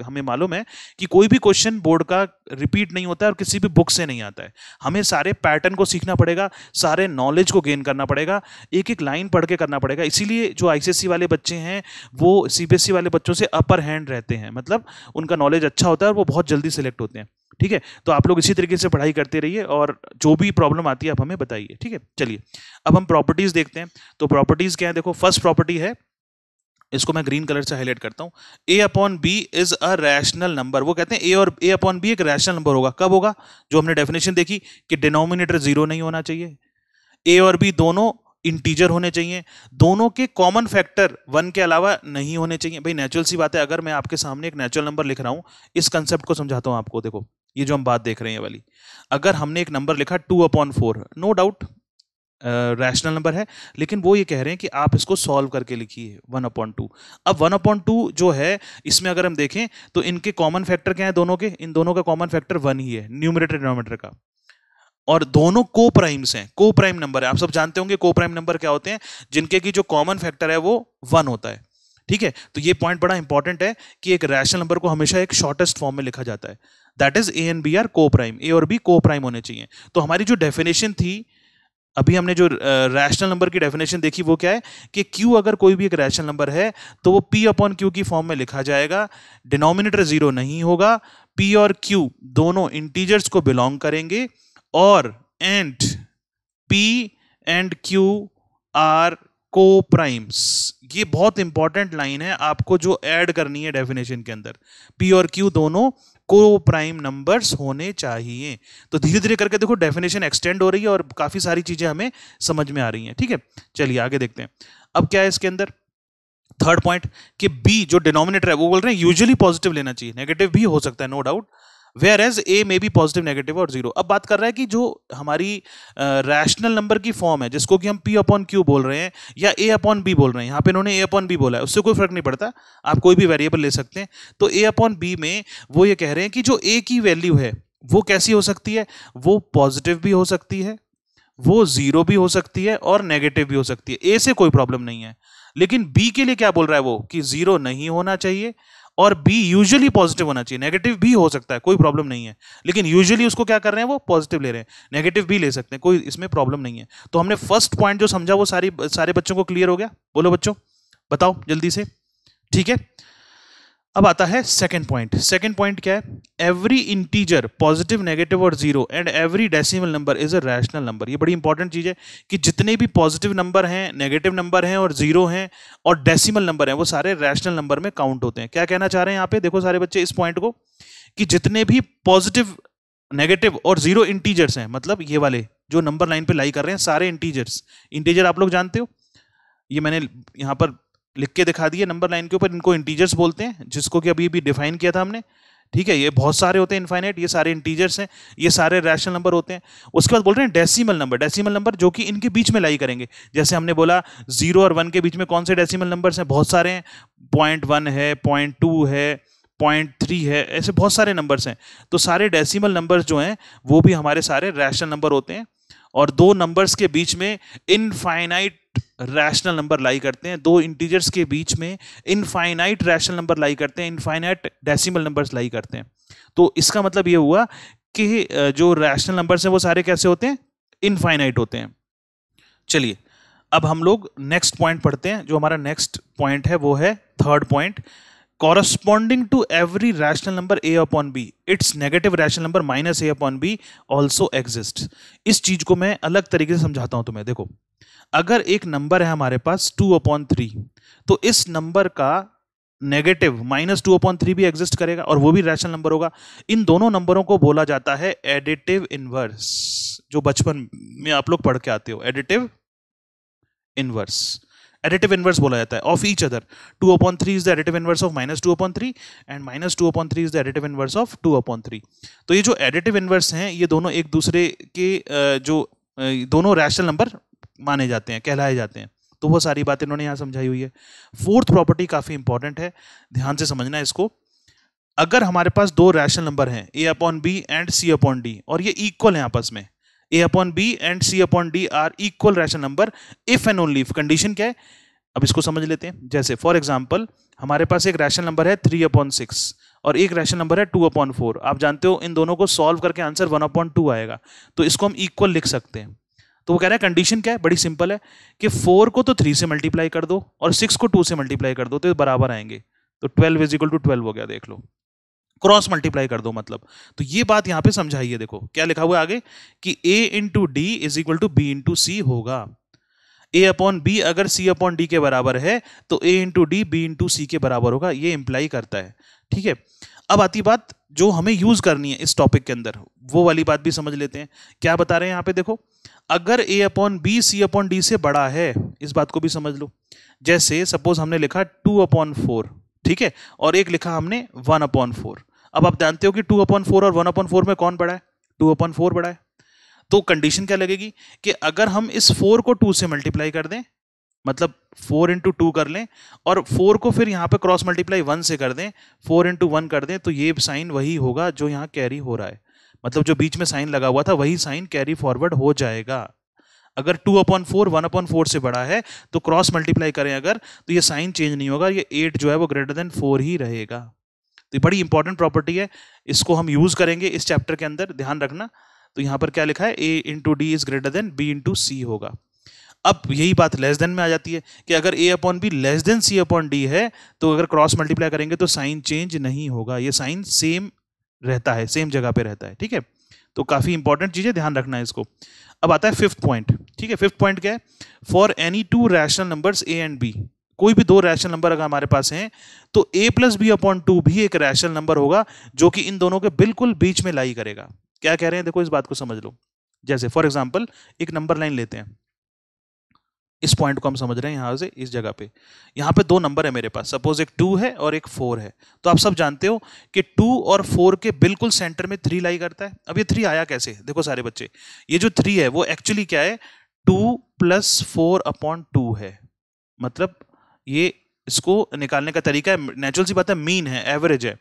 हमें मालूम है कि कोई भी क्वेश्चन बोर्ड का रिपीट नहीं होता है और किसी भी बुक से नहीं आता है। हमें सारे पैटर्न को सीखना पड़ेगा, सारे नॉलेज को गेन करना पड़ेगा, एक एक लाइन पढ़ के करना पड़ेगा। इसीलिए जो आईसीएसई वाले बच्चे हैं वो सीबीएसई वाले बच्चों से अपर हैंड रहते हैं, मतलब उनका नॉलेज अच्छा होता है और वो बहुत जल्दी सिलेक्ट होते हैं। ठीक है, तो आप लोग इसी तरीके से पढ़ाई करते रहिए और जो भी प्रॉब्लम आती है आप हमें बताइए। ठीक है, चलिए अब हम प्रॉपर्टीज देखते हैं। तो प्रॉपर्टीज क्या है, देखो फर्स्ट प्रॉपर्टी है, इसको मैं ग्रीन कलर से हाईलाइट करता हूं, a upon B is a rational number. वो कहते हैं a अपॉन बी एक रैशनल नंबर होगा। कब होगा? जो हमने डेफिनेशन देखी कि डिनोमिनेटर 0 नहीं होना चाहिए, a और b दोनों इंटीजर होने चाहिए, दोनों के कॉमन फैक्टर 1 के अलावा नहीं होने चाहिए। भाई नेचुरल सी बात है, अगर मैं आपके सामने एक नेचुरल नंबर लिख रहा हूं, इस कंसेप्ट को समझाता हूं आपको। देखो ये जो हम बात देख रहे हैं वाली, अगर हमने एक नंबर लिखा 2/4, नो डाउट रैशनल नंबर है, लेकिन वो ये कह रहे हैं कि आप इसको सॉल्व करके लिखिए 1/2। अब 1/2 जो है, इसमें अगर हम देखें तो इनके कॉमन फैक्टर क्या है दोनों के? इन दोनों का कॉमन फैक्टर 1 ही है, न्यूमरेटर डिनोमिनेटर का, और दोनों को प्राइम्स हैं, को प्राइम नंबर है। आप सब जानते होंगे को प्राइम नंबर क्या होते हैं, जिनके की जो कॉमन फैक्टर है वो 1 होता है। ठीक है, तो ये पॉइंट बड़ा इंपॉर्टेंट है कि एक रैशनल नंबर को हमेशा एक शॉर्टेस्ट फॉर्म में लिखा जाता है, that is A and B are coprime, A और बी को प्राइम होने चाहिए। तो हमारी जो डेफिनेशन थी, अभी हमने जो रैशनल नंबर की डेफिनेशन देखी वो क्या है कि Q अगर कोई भी एक रैशनल नंबर है तो वो P अपॉन Q की फॉर्म में लिखा जाएगा, डिनोमिनेटर 0 नहीं होगा, P और Q दोनों इंटीजर्स को बिलोंग करेंगे, और and P and Q are coprimes. ये बहुत इंपॉर्टेंट लाइन है आपको जो ऐड करनी है डेफिनेशन के अंदर, P और Q दोनों को प्राइम नंबर्स होने चाहिए। तो धीरे धीरे करके देखो डेफिनेशन एक्सटेंड हो रही है और काफी सारी चीजें हमें समझ में आ रही हैं। ठीक है, चलिए आगे देखते हैं। अब क्या है इसके अंदर थर्ड पॉइंट कि बी जो डिनोमिनेटर है वो बोल रहे हैं यूजुअली पॉजिटिव लेना चाहिए, नेगेटिव भी हो सकता है no doubt, whereas A में भी पॉजिटिव, नेगेटिव और 0। अब बात कर रहा है कि जो हमारी रैशनल नंबर की फॉर्म है जिसको कि हम P अपॉन Q बोल रहे हैं या A अपॉन B बोल रहे हैं, यहाँ पे इन्होंने A अपॉन B बोला है, उससे कोई फर्क नहीं पड़ता, आप कोई भी वेरिएबल ले सकते हैं। तो A अपॉन B में वो ये कह रहे हैं कि जो A की वैल्यू है वो कैसी हो सकती है, वो पॉजिटिव भी हो सकती है, वो 0 भी हो सकती है और नेगेटिव भी हो सकती है। A से कोई प्रॉब्लम नहीं है, लेकिन B के लिए क्या बोल रहा है वो कि 0 नहीं होना चाहिए और बी यूजुअली पॉजिटिव होना चाहिए। नेगेटिव भी हो सकता है, कोई प्रॉब्लम नहीं है, लेकिन यूजुअली उसको क्या कर रहे हैं वो पॉजिटिव ले रहे हैं, नेगेटिव भी ले सकते हैं, कोई इसमें प्रॉब्लम नहीं है। तो हमने फर्स्ट पॉइंट जो समझा वो सारे बच्चों को क्लियर हो गया? बोलो बच्चों, बताओ जल्दी से। ठीक है, अब आता है सेकंड पॉइंट। सेकंड पॉइंट क्या है? एवरी इंटीजर पॉजिटिव, नेगेटिव और 0 and every decimal number is a rational number. ये बड़ी इंपॉर्टेंट चीज है कि जितने भी पॉजिटिव नंबर हैं, नेगेटिव नंबर हैं और 0 हैं और डेसिमल नंबर हैं, वो सारे रैशनल नंबर में काउंट होते हैं। क्या कहना चाह रहे हैं यहाँ पे? देखो सारे बच्चे इस पॉइंट को, कि जितने भी पॉजिटिव, नेगेटिव और 0 इंटीजर्स हैं, मतलब ये वाले जो नंबर लाइन पे लाई कर रहे हैं सारे इंटीजर्स। इंटीजर आप लोग जानते हो, ये मैंने यहाँ पर लिख के दिखा दिए नंबर लाइन के ऊपर, इनको इंटीजर्स बोलते हैं, जिसको कि अभी डिफाइन किया था हमने। ठीक है, ये बहुत सारे होते हैं इनफाइनाइट, ये सारे इंटीजर्स हैं, ये सारे रैशनल नंबर होते हैं। उसके बाद बोल रहे हैं डेसिमल नंबर। डेसिमल नंबर जो कि इनके बीच में लाई करेंगे, जैसे हमने बोला 0 और 1 के बीच में कौन से डेसिमल नंबर्स हैं? बहुत सारे हैं, 0.1 है, 0.2 है, 0.3 है, ऐसे बहुत सारे नंबर्स हैं। तो सारे डेसिमल नंबर्स जो हैं वो भी हमारे सारे रैशनल नंबर होते हैं, और दो नंबर्स के बीच में इनफाइनाइट रैशनल नंबर लाई करते हैं, दो इंटीजर्स के बीच में इनफाइनाइट रैशनल नंबर लाई करते हैं, इनफाइनाइट डेसिमल नंबर्स लाई करते हैं। तो इसका मतलब ये हुआ कि जो रैशनल नंबर्स हैं वो सारे कैसे होते हैं? इनफाइनाइट होते हैं। चलिए अब हम लोग नेक्स्ट पॉइंट पढ़ते हैं। जो हमारा नेक्स्ट पॉइंट है वो है third point, corresponding to every rational number a upon b its negative rational number minus a upon b also exists। इस चीज को मैं अलग तरीके से समझाता हूं तुम्हें। देखो अगर एक नंबर है हमारे पास 2/3, तो इस नंबर का नेगेटिव -2/3 भी एग्जिस्ट करेगा और वो भी रैशनल नंबर होगा। इन दोनों नंबरों को बोला जाता है एडिटिव इनवर्स, जो बचपन में आप लोग पढ़ के आते हो, एडिटिव इनवर्स। एडिटिव इनवर्स बोला जाता है of each other. 2/3 is the additive inverse of -2/3 and -2/3 is the additive inverse of 2/3। तो ये जो एडिटिव इनवर्स हैं ये दोनों एक दूसरे के जो दोनों रैशनल नंबर माने जाते हैं, कहलाए जाते हैं। तो वो सारी बातें इन्होंने यहाँ समझाई हुई है। फोर्थ प्रॉपर्टी काफी इंपॉर्टेंट है, ध्यान से समझना इसको। अगर हमारे पास दो रैशनल नंबर हैं a/b एंड c/d और ये इक्वल हैं आपस में, A upon B and C upon D are equal rational number if and only if. Condition क्या है, अब इसको समझ लेते हैं। जैसे फॉर एग्जाम्पल हमारे पास एक रैशनल नंबर है 3/6 और एक रैशनल नंबर है 2/4। आप जानते हो इन दोनों को सॉल्व करके आंसर 1/2 आएगा, तो इसको हम इक्वल लिख सकते हैं। तो वो कह रहा है कंडीशन क्या है, बड़ी सिंपल है कि 4 को तो 3 से मल्टीप्लाई कर दो और 6 को 2 से मल्टीप्लाई कर दो तो ये बराबर आएंगे। तो 12 इज इक्वल टू 12 हो गया, देख लो, क्रॉस मल्टीप्लाई कर दो मतलब। तो ये बात यहां पे समझाइए, देखो क्या लिखा हुआ है आगे कि a into D is equal to B into C होगा। a अपॉन बी अगर c अपॉन डी के बराबर है तो a into D B into C के बराबर होगा, ये इंप्लाई करता है। ठीक है, अब आती बात जो हमें यूज करनी है इस टॉपिक के अंदर, वो वाली बात भी समझ लेते हैं। क्या बता रहे हैं यहाँ पे, देखो अगर a upon B C upon D से बड़ा है, इस बात को भी समझ लो। जैसे सपोज हमने लिखा 2/4, ठीक है, और एक लिखा हमने 1/4। अब आप जानते हो कि 2/4 और 1/4 में कौन बड़ा है, 2/4 बड़ा है। तो कंडीशन क्या लगेगी कि अगर हम इस 4 को 2 से मल्टीप्लाई कर दें, मतलब 4 इंटू 2 कर लें और 4 को फिर यहाँ पे क्रॉस मल्टीप्लाई 1 से कर दें, 4 इंटू 1 कर दें, तो ये साइन वही होगा जो यहाँ कैरी हो रहा है। मतलब जो बीच में साइन लगा हुआ था वही साइन कैरी फॉरवर्ड हो जाएगा। अगर 2/4 1/4 से बड़ा है तो क्रॉस मल्टीप्लाई करें अगर, तो ये साइन चेंज नहीं होगा, ये 8 जो है वो ग्रेटर देन 4 ही रहेगा। तो ये बड़ी इंपॉर्टेंट प्रॉपर्टी है, इसको हम यूज करेंगे इस चैप्टर के अंदर, ध्यान रखना। तो यहाँ पर क्या लिखा है, a into D is greater than b into C होगा। अब यही बात लेस देन में आ जाती है कि अगर a upon be less than c upon D है तो अगर क्रॉस मल्टीप्लाई करेंगे तो साइन चेंज नहीं होगा, ये साइन सेम रहता है, सेम जगह पे रहता है। ठीक है, तो काफी इंपॉर्टेंट चीज है, ध्यान रखना है इसको। अब आता है फिफ्थ पॉइंट। ठीक है, फिफ्थ पॉइंट क्या है, for any two rational numbers a and b, कोई भी दो रैशनल नंबर अगर हमारे पास हैं तो a प्लस बी अपॉन 2 भी एक रैशनल नंबर होगा जो कि इन दोनों के बिल्कुल बीच में लाई करेगा। क्या कह रहे हैं, देखो इस बात को समझ लो। जैसे फॉर एग्जांपल एक नंबर लाइन लेते हैं, इस पॉइंट को हम समझ रहे हैं यहां से इस जगह पे। यहां पे दो नंबर है मेरे पास, सपोज एक 2 है और एक 4 है। तो आप सब जानते हो कि 2 और 4 के बिल्कुल सेंटर में 3 लाई करता है। अब ये 3 आया कैसे, देखो सारे बच्चे, ये जो 3 है वो एक्चुअली क्या है, 2 प्लस 4/2 है। मतलब ये इसको निकालने का तरीका है, नेचुरल सी बात है, मीन है, एवरेज है।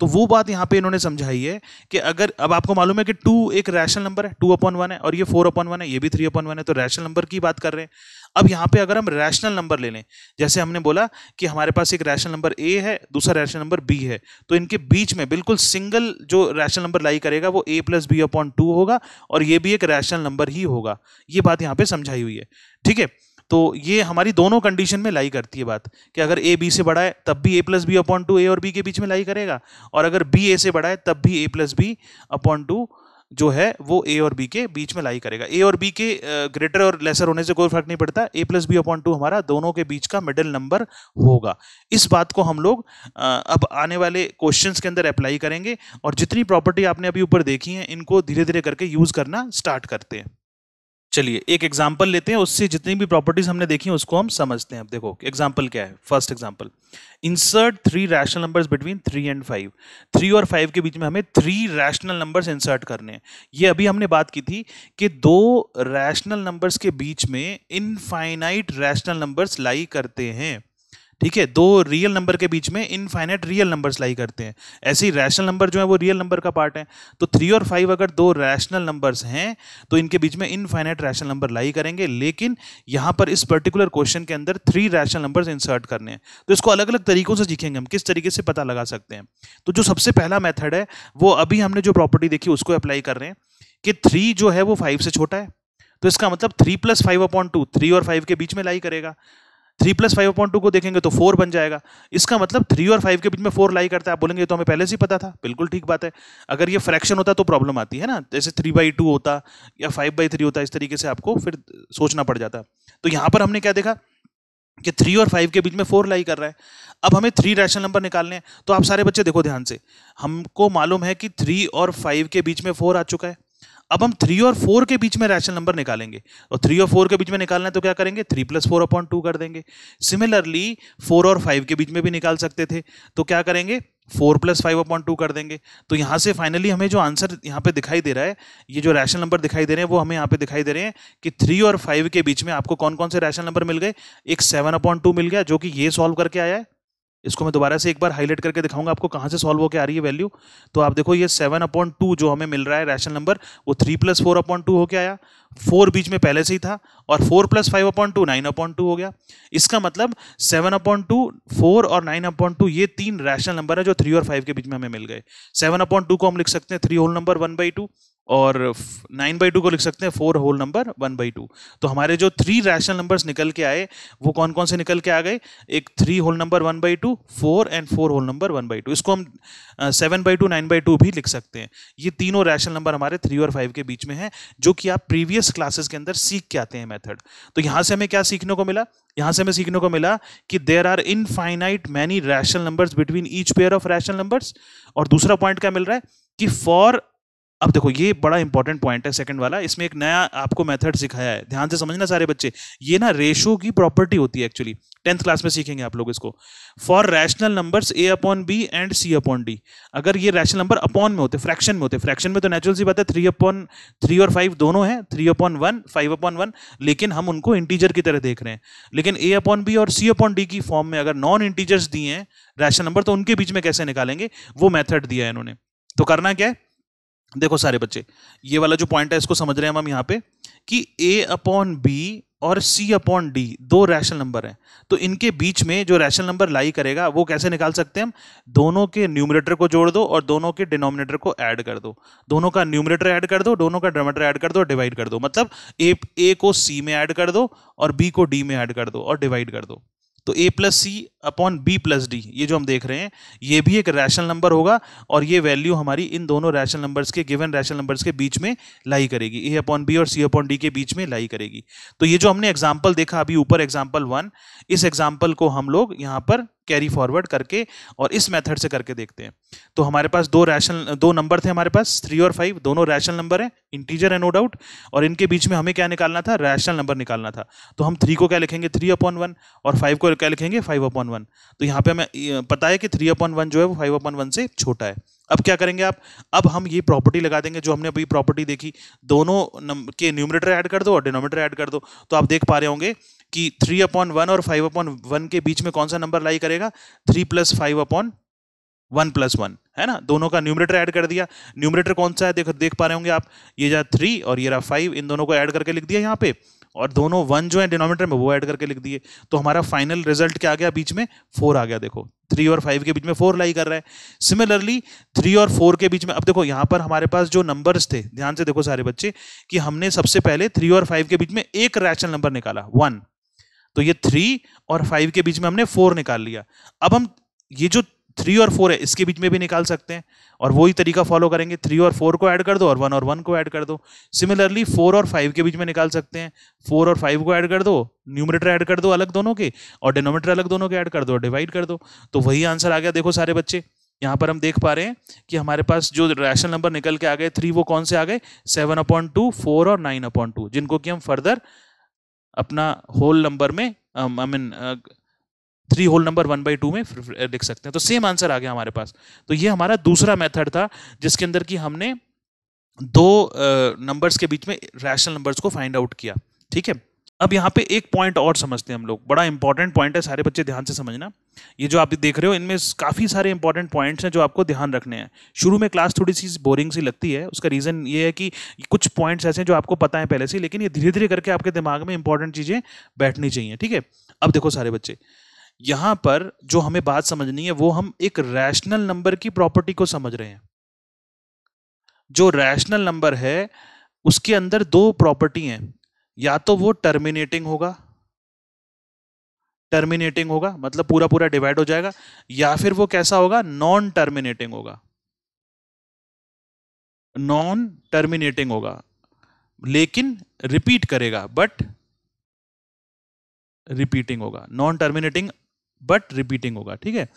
तो वो बात यहां पे इन्होंने समझाई है कि अगर, अब आपको मालूम है कि 2 एक रैशनल नंबर है, 2/1 है, और ये 4/1 है, ये भी 3/1 है, तो रैशनल नंबर की बात कर रहे हैं। अब यहाँ पे अगर हम रैशनल नंबर ले लें, जैसे हमने बोला कि हमारे पास एक रैशनल नंबर a है, दूसरा रैशनल नंबर b है, तो इनके बीच में बिल्कुल सिंगल जो रैशनल नंबर लाई करेगा वो a प्लस बी अपॉन 2 होगा, और ये भी एक रैशनल नंबर ही होगा। ये बात यहाँ पे समझाई हुई है। ठीक है, तो ये हमारी दोनों कंडीशन में लाई करती है बात कि अगर a b से बड़ा है तब भी a plus B upon 2 a और b के बीच में लाई करेगा, और अगर b a से बड़ा है तब भी a प्लस बी अपॉन 2 जो है वो a और b के बीच में लाई करेगा। a और b के ग्रेटर और लेसर होने से कोई फर्क नहीं पड़ता, a प्लस बी अपॉन 2 हमारा दोनों के बीच का मिडिल नंबर होगा। इस बात को हम लोग अब आने वाले क्वेश्चंस के अंदर अप्लाई करेंगे, और जितनी प्रॉपर्टी आपने अभी ऊपर देखी है इनको धीरे धीरे करके यूज करना स्टार्ट करते हैं। चलिए एक एग्जांपल लेते हैं, उससे जितनी भी प्रॉपर्टीज हमने देखी हैं उसको हम समझते हैं। अब देखो एग्जांपल क्या है, first example, insert 3 rational numbers between 3 and 5। 3 और 5 के बीच में हमें 3 रैशनल नंबर्स इंसर्ट करने हैं। ये अभी हमने बात की थी कि दो रैशनल नंबर्स के बीच में इनफाइनाइट रैशनल नंबर्स लाई करते हैं। ठीक है, दो रियल नंबर के बीच में इनफाइनाइट रियल नंबर्स लाई करते हैं। ऐसे ही रैशनल नंबर जो है वो रियल नंबर का पार्ट है। तो 3 और 5 अगर दो रैशनल नंबर्स हैं तो इनके बीच में इनफाइनाइट रैशनल नंबर लाई करेंगे, लेकिन यहां पर इस पर्टिकुलर क्वेश्चन के अंदर 3 रैशनल नंबर्स इंसर्ट करने हैं। तो इसको अलग अलग तरीकों से सीखेंगे हम, किस तरीके से पता लगा सकते हैं। तो जो सबसे पहला मेथड है वो अभी हमने जो प्रॉपर्टी देखी उसको अप्लाई कर रहे हैं कि 3 जो है वो 5 से छोटा है, तो इसका मतलब 3 प्लस 5/2 3 और 5 के बीच में लाई करेगा। 3 प्लस 5/2 को देखेंगे तो 4 बन जाएगा। इसका मतलब 3 और 5 के बीच में 4 लाई करता है। आप बोलेंगे तो हमें पहले से ही पता था, बिल्कुल ठीक बात है। अगर ये फ्रैक्शन होता तो प्रॉब्लम आती है ना, जैसे 3/2 होता या 5/3 होता, इस तरीके से आपको फिर सोचना पड़ जाता। तो यहां पर हमने क्या देखा कि 3 और 5 के बीच में 4 लाई कर रहा है। अब हमें 3 रैशनल नंबर निकालने हैं। तो आप सारे बच्चे देखो ध्यान से, हमको मालूम है कि 3 और 5 के बीच में 4 आ चुका है। अब हम 3 और 4 के बीच में रैशनल नंबर निकालेंगे, और 3 और 4 के बीच में निकालना है तो क्या करेंगे, 3 प्लस 4/2 कर देंगे। सिमिलरली 4 और 5 के बीच में भी निकाल सकते थे, तो क्या करेंगे, 4 प्लस 5/2 कर देंगे। तो यहां से फाइनली हमें जो आंसर यहाँ पे दिखाई दे रहा है, ये जो रैशनल नंबर दिखाई दे रहे हैं वो हमें यहाँ पे दिखाई दे रहे हैं कि 3 और 5 के बीच में आपको कौन कौन से रैशनल नंबर मिल गए। एक 7/2 मिल गया जो कि ये सॉल्व करके आया है, इसको मैं दोबारा से एक बार हाईलाइट करके दिखाऊंगा आपको कहाँ से सॉल्व होकर आ रही है वैल्यू। तो आप देखो ये 7/2 जो हमें मिल रहा है रैशनल नंबर, वो 3 + 4/2 होके आया। 4 बीच में पहले से ही था, और 4 + 5/2 9/2 हो गया। इसका मतलब 7/2, 4 और 9/2 ये तीन रैशनल नंबर है जो 3 और 5 के बीच में हमें मिल गए। 7/2 को हम लिख सकते हैं 3 होल नंबर 1/2, और 9/2 को लिख सकते हैं 4 होल नंबर 1/2। तो हमारे जो 3 रैशनल नंबर्स निकल के आए वो कौन कौन से निकल के आ गए? एक 3 whole number 1/2, 4 and 4 whole number 1/2। इसको हम 7/2, 9/2 भी लिख सकते हैं। ये तीनों रैशनल नंबर हमारे 3 और 5 के बीच में है, जो कि आप प्रीवियस क्लासेस के अंदर सीख के आते हैं मेथड। तो यहां से हमें क्या सीखने को मिला? यहां से हमें सीखने को मिला कि there are infinite many rational numbers between each pair of rational numbers. और दूसरा पॉइंट क्या मिल रहा है कि फॉर, अब देखो ये बड़ा इंपॉर्टेंट पॉइंट है सेकंड वाला, इसमें एक नया आपको मेथड सिखाया है, ध्यान से समझना सारे बच्चे। ये ना रेशो की प्रॉपर्टी होती है एक्चुअली, 10th क्लास में सीखेंगे आप लोग इसको। For rational numbers a/b and c/d, अगर ये रैशनल नंबर अपॉन में होते, फ्रैक्शन में होते, फ्रैक्शन में तो नेचुरल सी बात है 3 और 5 दोनों हैं, 3/1, 5/1, लेकिन हम उनको इंटीजर की तरह देख रहे हैं। लेकिन a/b और c/d की फॉर्म में अगर नॉन इंटीजर्स दिए हैं रैशनल नंबर, तो उनके बीच में कैसे निकालेंगे, वो मेथड दिया है इन्होंने। तो करना क्या है, देखो सारे बच्चे, ये वाला जो पॉइंट है इसको समझ रहे हैं हम यहाँ पे कि a/b और c/d दो रैशनल नंबर हैं। तो इनके बीच में जो रैशनल नंबर लाई करेगा वो कैसे निकाल सकते हैं हम? दोनों के न्यूमरेटर को जोड़ दो और दोनों के डिनोमिनेटर को ऐड कर दो। दोनों का न्यूमरेटर ऐड कर दो, दोनों का डिनोमिनेटर ऐड कर दो, डिवाइड कर दो। मतलब a को c में ऐड कर दो और b को d में ऐड कर दो और डिवाइड कर दो। तो a + c/b + d, ये जो हम देख रहे हैं ये भी एक रैशनल नंबर होगा, और ये वैल्यू हमारी इन दोनों रैशनल नंबर्स के, गिवन रैशनल नंबर्स के बीच में लाई करेगी, a/b और c/d के बीच में लाई करेगी। तो ये जो हमने एग्जाम्पल देखा अभी ऊपर, एग्जाम्पल 1, इस एग्जाम्पल को हम लोग यहाँ पर कैरी फॉरवर्ड करके और इस मेथड से करके देखते हैं। तो हमारे पास दो नंबर थे हमारे पास 3 और 5, दोनों रैशनल नंबर हैं, इंटीजर है नो डाउट, और इनके बीच में हमें क्या निकालना था? रैशनल नंबर निकालना था। तो हम 3 को क्या लिखेंगे? 3/1, और 5 को क्या लिखेंगे? 5/1। तो यहाँ पे हमें पता है कि 3/1 जो है वो 5/1 से छोटा है। अब क्या करेंगे आप? अब हम ये प्रॉपर्टी लगा देंगे जो हमने अभी प्रॉपर्टी देखी, दोनों के न्यूमरेटर ऐड कर दो और डिनोमिनेटर ऐड कर दो। तो आप देख पा रहे होंगे कि 3/1 और 5/1 के बीच में कौन सा नंबर लाई करेगा? 3 + 5/1 + 1, है ना? दोनों का न्यूमरेटर ऐड कर दिया। न्यूमरेटर कौन सा है देख पा रहे होंगे आप, ये जा 3 और ये रहा 5, इन दोनों को ऐड करके लिख दिया यहाँ पे, और दोनों 1 जो है डिनोमिनेटर में वो ऐड करके लिख दिए। तो हमारा फाइनल रिजल्ट क्या आ गया? बीच में 4 आ गया। देखो 3 और 5 के बीच में 4 लाई कर रहा है। सिमिलरली 3 और 4 के बीच में, अब देखो यहाँ पर हमारे पास जो नंबर्स थे, ध्यान से देखो सारे बच्चे, कि हमने सबसे पहले 3 और 5 के बीच में एक रैशनल नंबर निकाला 1, तो ये 3 और 5 के बीच में हमने 4 निकाल लिया। अब हम ये जो 3 और 4 है इसके बीच में भी निकाल सकते हैं, और वही तरीका फॉलो करेंगे, 3 और 4 को ऐड कर दो और 1 और 1 को ऐड कर दो। सिमिलरली 4 और 5 के बीच में निकाल सकते हैं, 4 और 5 को ऐड कर दो, न्यूमरेटर ऐड कर दो अलग दोनों के, और डिनोमिनेटर अलग दोनों के ऐड कर दो और डिवाइड कर दो। तो वही आंसर आ गया। देखो सारे बच्चे, यहाँ पर हम देख पा रहे हैं कि हमारे पास जो रैशनल नंबर निकल के आ गए 3, वो कौन से आ गए? 7/2, 4 और 9/2, जिनको कि हम फर्दर अपना होल नंबर में 3 होल नंबर 1/2 में लिख सकते हैं। तो सेम आंसर आ गया हमारे पास। तो ये हमारा दूसरा मेथड था जिसके अंदर कि हमने दो नंबर्स के बीच में रैशनल नंबर्स को फाइंड आउट किया। ठीक है, अब यहाँ पे एक पॉइंट और समझते हैं हम लोग, बड़ा इंपॉर्टेंट पॉइंट है, सारे बच्चे ध्यान से समझना। ये जो आप देख रहे हो इनमें काफ़ी सारे इंपॉर्टेंट पॉइंट्स हैं जो आपको ध्यान रखने हैं। शुरू में क्लास थोड़ी सी बोरिंग सी लगती है, उसका रीज़न ये है कि कुछ पॉइंट्स ऐसे हैं जो आपको पता है पहले से, लेकिन ये धीरे धीरे करके आपके दिमाग में इंपॉर्टेंट चीज़ें बैठनी चाहिए। ठीक है, अब देखो सारे बच्चे, यहाँ पर जो हमें बात समझनी है वो हम एक रैशनल नंबर की प्रॉपर्टी को समझ रहे हैं। जो रैशनल नंबर है उसके अंदर दो प्रॉपर्टी हैं, या तो वो टर्मिनेटिंग होगा मतलब पूरा पूरा डिवाइड हो जाएगा, या फिर वो कैसा होगा? नॉन टर्मिनेटिंग होगा, लेकिन रिपीट करेगा, बट रिपीटिंग होगा। नॉन टर्मिनेटिंग बट रिपीटिंग होगा। ठीक है,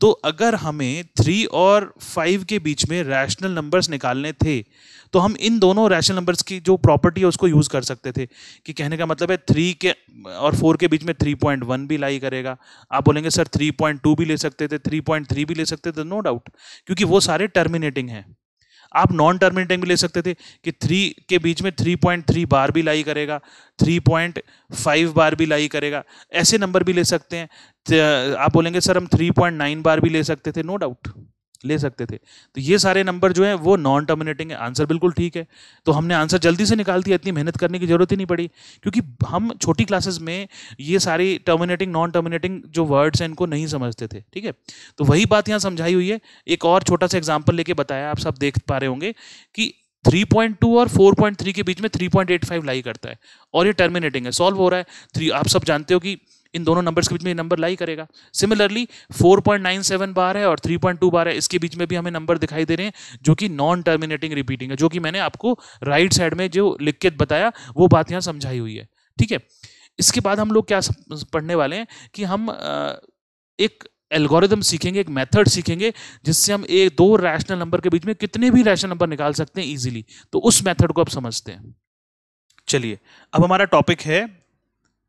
तो अगर हमें 3 और 5 के बीच में रैशनल नंबर्स निकालने थे तो हम इन दोनों रैशनल नंबर्स की जो प्रॉपर्टी है उसको यूज कर सकते थे। कि कहने का मतलब है 3 के और 4 के बीच में 3.1 भी लाई करेगा। आप बोलेंगे सर 3.2 भी ले सकते थे, 3.3 भी ले सकते थे, नो डाउट, क्योंकि वो सारे टर्मिनेटिंग हैं। आप नॉन टर्मिनेटिंग भी ले सकते थे कि 3 के बीच में 3.3 बार भी लाई करेगा, 3.5 बार भी लाई करेगा, ऐसे नंबर भी ले सकते हैं। आप बोलेंगे सर हम 3.9 बार भी ले सकते थे, नो डाउट ले सकते थे। तो ये सारे नंबर जो है वो नॉन टर्मिनेटिंग है। आंसर बिल्कुल ठीक है, तो हमने आंसर जल्दी से निकाल दिया, इतनी मेहनत करने की जरूरत ही नहीं पड़ी, क्योंकि हम छोटी क्लासेस में ये सारी टर्मिनेटिंग नॉन टर्मिनेटिंग जो वर्ड्स हैं इनको नहीं समझते थे। ठीक है, तो वही बात यहाँ समझाई हुई है। एक और छोटा सा एग्जाम्पल लेके बताया, आप सब देख पा रहे होंगे कि 3.2 और 4.3 के बीच में 3.85 लाई करता है और ये टर्मिनेटिंग है, सॉल्व हो रहा है। 3 आप सब जानते हो कि इन दोनों नंबर्स के बीच में ये नंबर लाई करेगा। सिमिलरली 4.97 बार है और 3.2 बार है, इसके बीच में भी हमें नंबर दिखाई दे रहे हैं जो कि नॉन टर्मिनेटिंग रिपीटिंग है, जो कि मैंने आपको राइट साइड में जो लिख के बताया वो बात यहाँ समझाई हुई है। ठीक है, इसके बाद हम लोग क्या पढ़ने वाले हैं कि हम एक एल्गोरिथम सीखेंगे, एक मेथड सीखेंगे जिससे हम एक दो रैशनल नंबर के बीच में कितने भी रैशनल नंबर निकाल सकते हैं इजीली। तो उस मेथड को अब समझते हैं। चलिए, अब हमारा टॉपिक है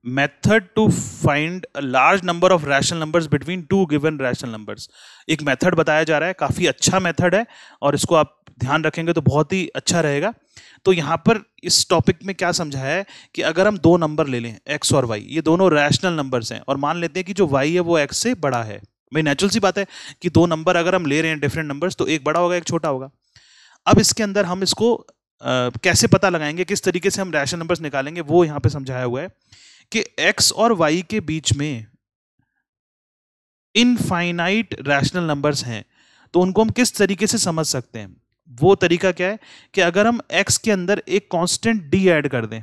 method to find a large number of rational numbers between two given rational numbers. एक मेथड बताया जा रहा है, काफी अच्छा मेथड है और इसको आप ध्यान रखेंगे तो बहुत ही अच्छा रहेगा। तो यहाँ पर इस टॉपिक में क्या समझाया है कि अगर हम दो नंबर ले लें x और y, ये दोनों रैशनल नंबर्स हैं और मान लेते हैं कि जो y है वो x से बड़ा है। भाई नेचुरल सी बात है कि दो नंबर अगर हम ले रहे हैं डिफरेंट नंबर्स, तो एक बड़ा होगा एक छोटा होगा। अब इसके अंदर हम इसको कैसे पता लगाएंगे, किस तरीके से हम रैशनल नंबर्स निकालेंगे, वो यहाँ पे समझाया हुआ है कि x और y के बीच में इनफाइनाइट रैशनल नंबर्स हैं, तो उनको हम किस तरीके से समझ सकते हैं। वो तरीका क्या है कि अगर हम x के अंदर एक कांस्टेंट d ऐड कर दें,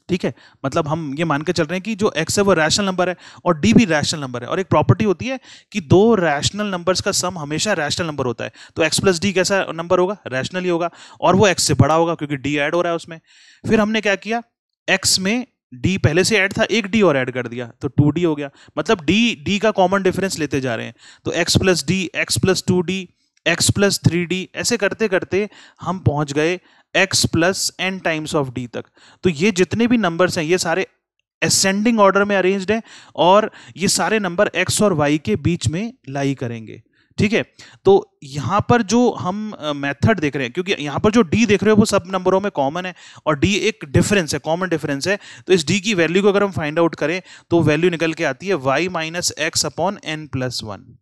ठीक है, मतलब हम ये मान के चल रहे हैं कि जो x है वो रैशनल नंबर है और d भी रैशनल नंबर है, और एक प्रॉपर्टी होती है कि दो रैशनल नंबर्स का सम हमेशा रैशनल नंबर होता है। तो x प्लस डी कैसा नंबर होगा, रैशनल ही होगा, और वो x से बड़ा होगा क्योंकि d ऐड हो रहा है उसमें। फिर हमने क्या किया, x में d पहले से ऐड था, एक d और ऐड कर दिया तो 2d हो गया, मतलब d का कॉमन डिफरेंस लेते जा रहे हैं। तो x plus D, x plus 2d, x plus 3d, ऐसे करते करते हम पहुंच गए x plus n times of d तक। तो ये जितने भी नंबर्स हैं ये सारे असेंडिंग ऑर्डर में अरेंज्ड हैं और ये सारे नंबर x और y के बीच में लाई करेंगे। ठीक है, तो यहां पर जो हम मेथड देख रहे हैं, क्योंकि यहां पर जो d देख रहे हो वो सब नंबरों में कॉमन है और d एक डिफरेंस है, कॉमन डिफरेंस है, तो इस d की वैल्यू को अगर हम फाइंड आउट करें तो वैल्यू निकल के आती है y minus X upon n plus 1।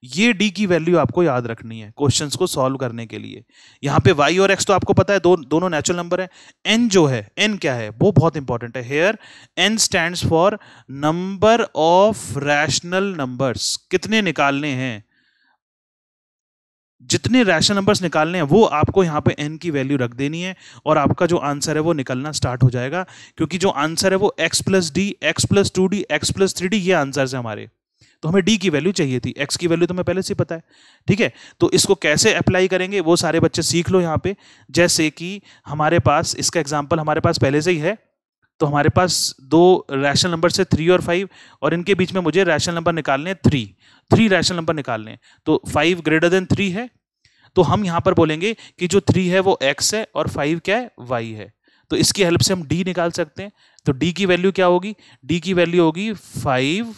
ये d की वैल्यू आपको याद रखनी है क्वेश्चंस को सॉल्व करने के लिए। यहाँ पे y और x तो आपको पता है दोनों नेचुरल नंबर है। n जो है, n क्या है, वो बहुत इंपॉर्टेंट है। Here n stands for number of rational numbers. कितने निकालने हैं, जितने रैशनल नंबर्स निकालने हैं वो आपको यहाँ पे n की वैल्यू रख देनी है और आपका जो आंसर है वो निकलना स्टार्ट हो जाएगा, क्योंकि जो आंसर है वो x plus D, x plus 2d, x plus 3d, ये आंसर है हमारे। तो हमें d की वैल्यू चाहिए थी, x की वैल्यू तो हमें पहले से पता है। ठीक है, तो इसको कैसे अप्लाई करेंगे वो सारे बच्चे सीख लो यहाँ पे। जैसे कि हमारे पास इसका एग्जाम्पल हमारे पास पहले से ही है, तो हमारे पास दो रैशनल नंबर से 3 और 5 और इनके बीच में मुझे रैशनल नंबर निकालने हैं 3 रैशनल नंबर निकालने हैं। तो 5 ग्रेटर देन 3 है, तो हम यहां पर बोलेंगे कि जो 3 है वो x है और 5 क्या है, y है। तो इसकी हेल्प से हम d निकाल सकते हैं। तो d की वैल्यू क्या होगी, d की वैल्यू होगी 5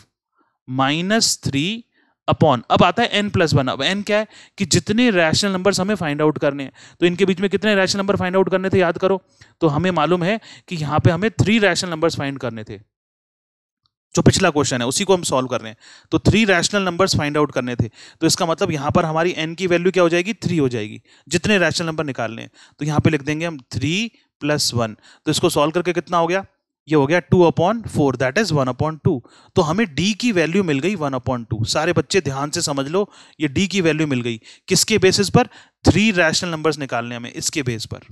माइनस 3 अपॉन, अब आता है n प्लस 1। अब n क्या है कि जितने रैशनल नंबर्स हमें फाइंड आउट करने हैं, तो इनके बीच में कितने रैशनल नंबर फाइंड आउट करने थे याद करो। तो हमें मालूम है कि यहाँ पे हमें 3 रैशनल नंबर्स फाइंड करने थे, जो पिछला क्वेश्चन है उसी को हम सॉल्व कर रहे हैं। तो 3 रैशनल नंबर्स फाइंड आउट करने थे, तो इसका मतलब यहाँ पर हमारी n की वैल्यू क्या हो जाएगी, 3 हो जाएगी, जितने रैशनल नंबर निकालने हैं। तो यहाँ पे लिख देंगे हम 3 प्लस 1। तो इसको सॉल्व करके कितना हो गया, ये हो गया 2/4, दैट इज 1/2। तो हमें d की वैल्यू मिल गई 1/2। सारे बच्चे ध्यान से समझ लो, ये d की वैल्यू मिल गई किसके बेसिस पर, 3 रैशनल नंबर्स निकालने हमें, इसके बेस पर।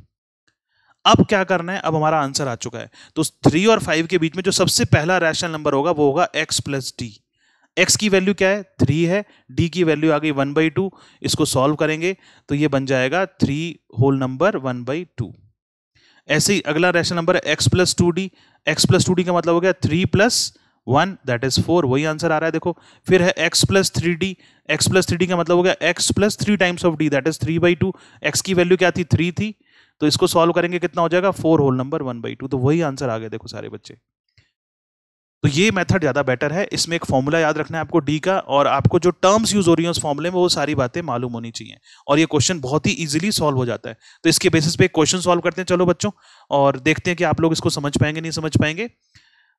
अब क्या करना है, अब हमारा आंसर आ चुका है। तो 3 और 5 के बीच में जो सबसे पहला रैशनल नंबर होगा वो होगा x प्लस डी। x की वैल्यू क्या है, 3 है, d की वैल्यू आ गई 1/2। इसको सॉल्व करेंगे तो ये बन जाएगा 3 होल नंबर 1/2। ऐसे ही अगला रैशनल नंबर है x plus 2d। x plus 2d का मतलब हो गया 3 प्लस 1, दैट इज 4, वही आंसर आ रहा है देखो। फिर है x plus 3d। x plus 3d का मतलब हो गया x plus 3 times of d, that is 3/2। x की वैल्यू क्या थी, 3 थी, तो इसको सॉल्व करेंगे कितना हो जाएगा, 4 होल नंबर 1/2। तो वही आंसर आ गया देखो सारे बच्चे। तो ये मेथड ज़्यादा बेटर है। इसमें एक फॉर्मूला याद रखना है आपको डी का, और आपको जो टर्म्स यूज हो रही हैं उस फॉर्मूले में वो सारी बातें मालूम होनी चाहिए, और ये क्वेश्चन बहुत ही इजीली सॉल्व हो जाता है। तो इसके बेसिस पे एक क्वेश्चन सॉल्व करते हैं चलो बच्चों, और देखते हैं कि आप लोग इसको समझ पाएंगे नहीं समझ पाएंगे।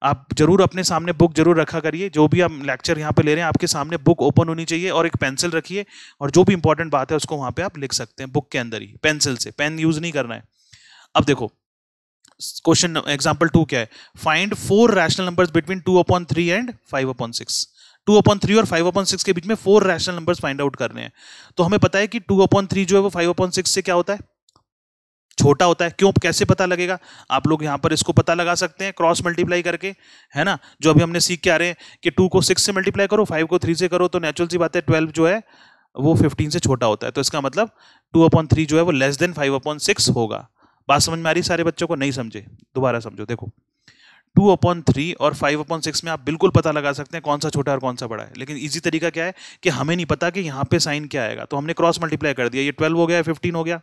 आप जरूर अपने सामने बुक जरूर रखा करिए, जो भी आप लेक्चर यहाँ पे ले रहे हैं आपके सामने बुक ओपन होनी चाहिए, और एक पेंसिल रखिए, और जो भी इंपॉर्टेंट बात है उसको वहां पे आप लिख सकते हैं बुक के अंदर ही, पेंसिल से, पेन यूज नहीं करना है। अब देखो क्वेश्चन एग्जांपल 2 क्या है, find 4 rational numbers between 2/3 and 5/6। 2/3 और 5/6 के बीच में 4 रैशनल नंबर्स फाइंड आउट करने हैं। तो हमें पता है कि 2/3 जो है वो 5/6 से क्या होता है, छोटा होता है। क्यों, कैसे पता लगेगा, आप लोग यहां पर इसको पता लगा सकते हैं क्रॉस मल्टीप्लाई करके, है ना, जो अभी हमने सीख के आ रहे हैं कि 2 को 6 से मल्टीप्लाई करो, 5 को 3 से करो, तो नेचुरल सी बात है 12 जो है वो 15 से छोटा होता है। तो इसका मतलब 2/3 जो है वो लेस देन 5/6 होगा। बात समझ में आ रही सारे बच्चों को, नहीं समझे दोबारा समझो। देखो 2/3 और 5/6 में आप बिल्कुल पता लगा सकते हैं कौन सा छोटा और कौन सा बड़ा है, लेकिन इजी तरीका क्या है कि हमें नहीं पता कि यहाँ पे साइन क्या आएगा, तो हमने क्रॉस मल्टीप्लाई कर दिया, ये 12 हो गया, 15 हो गया,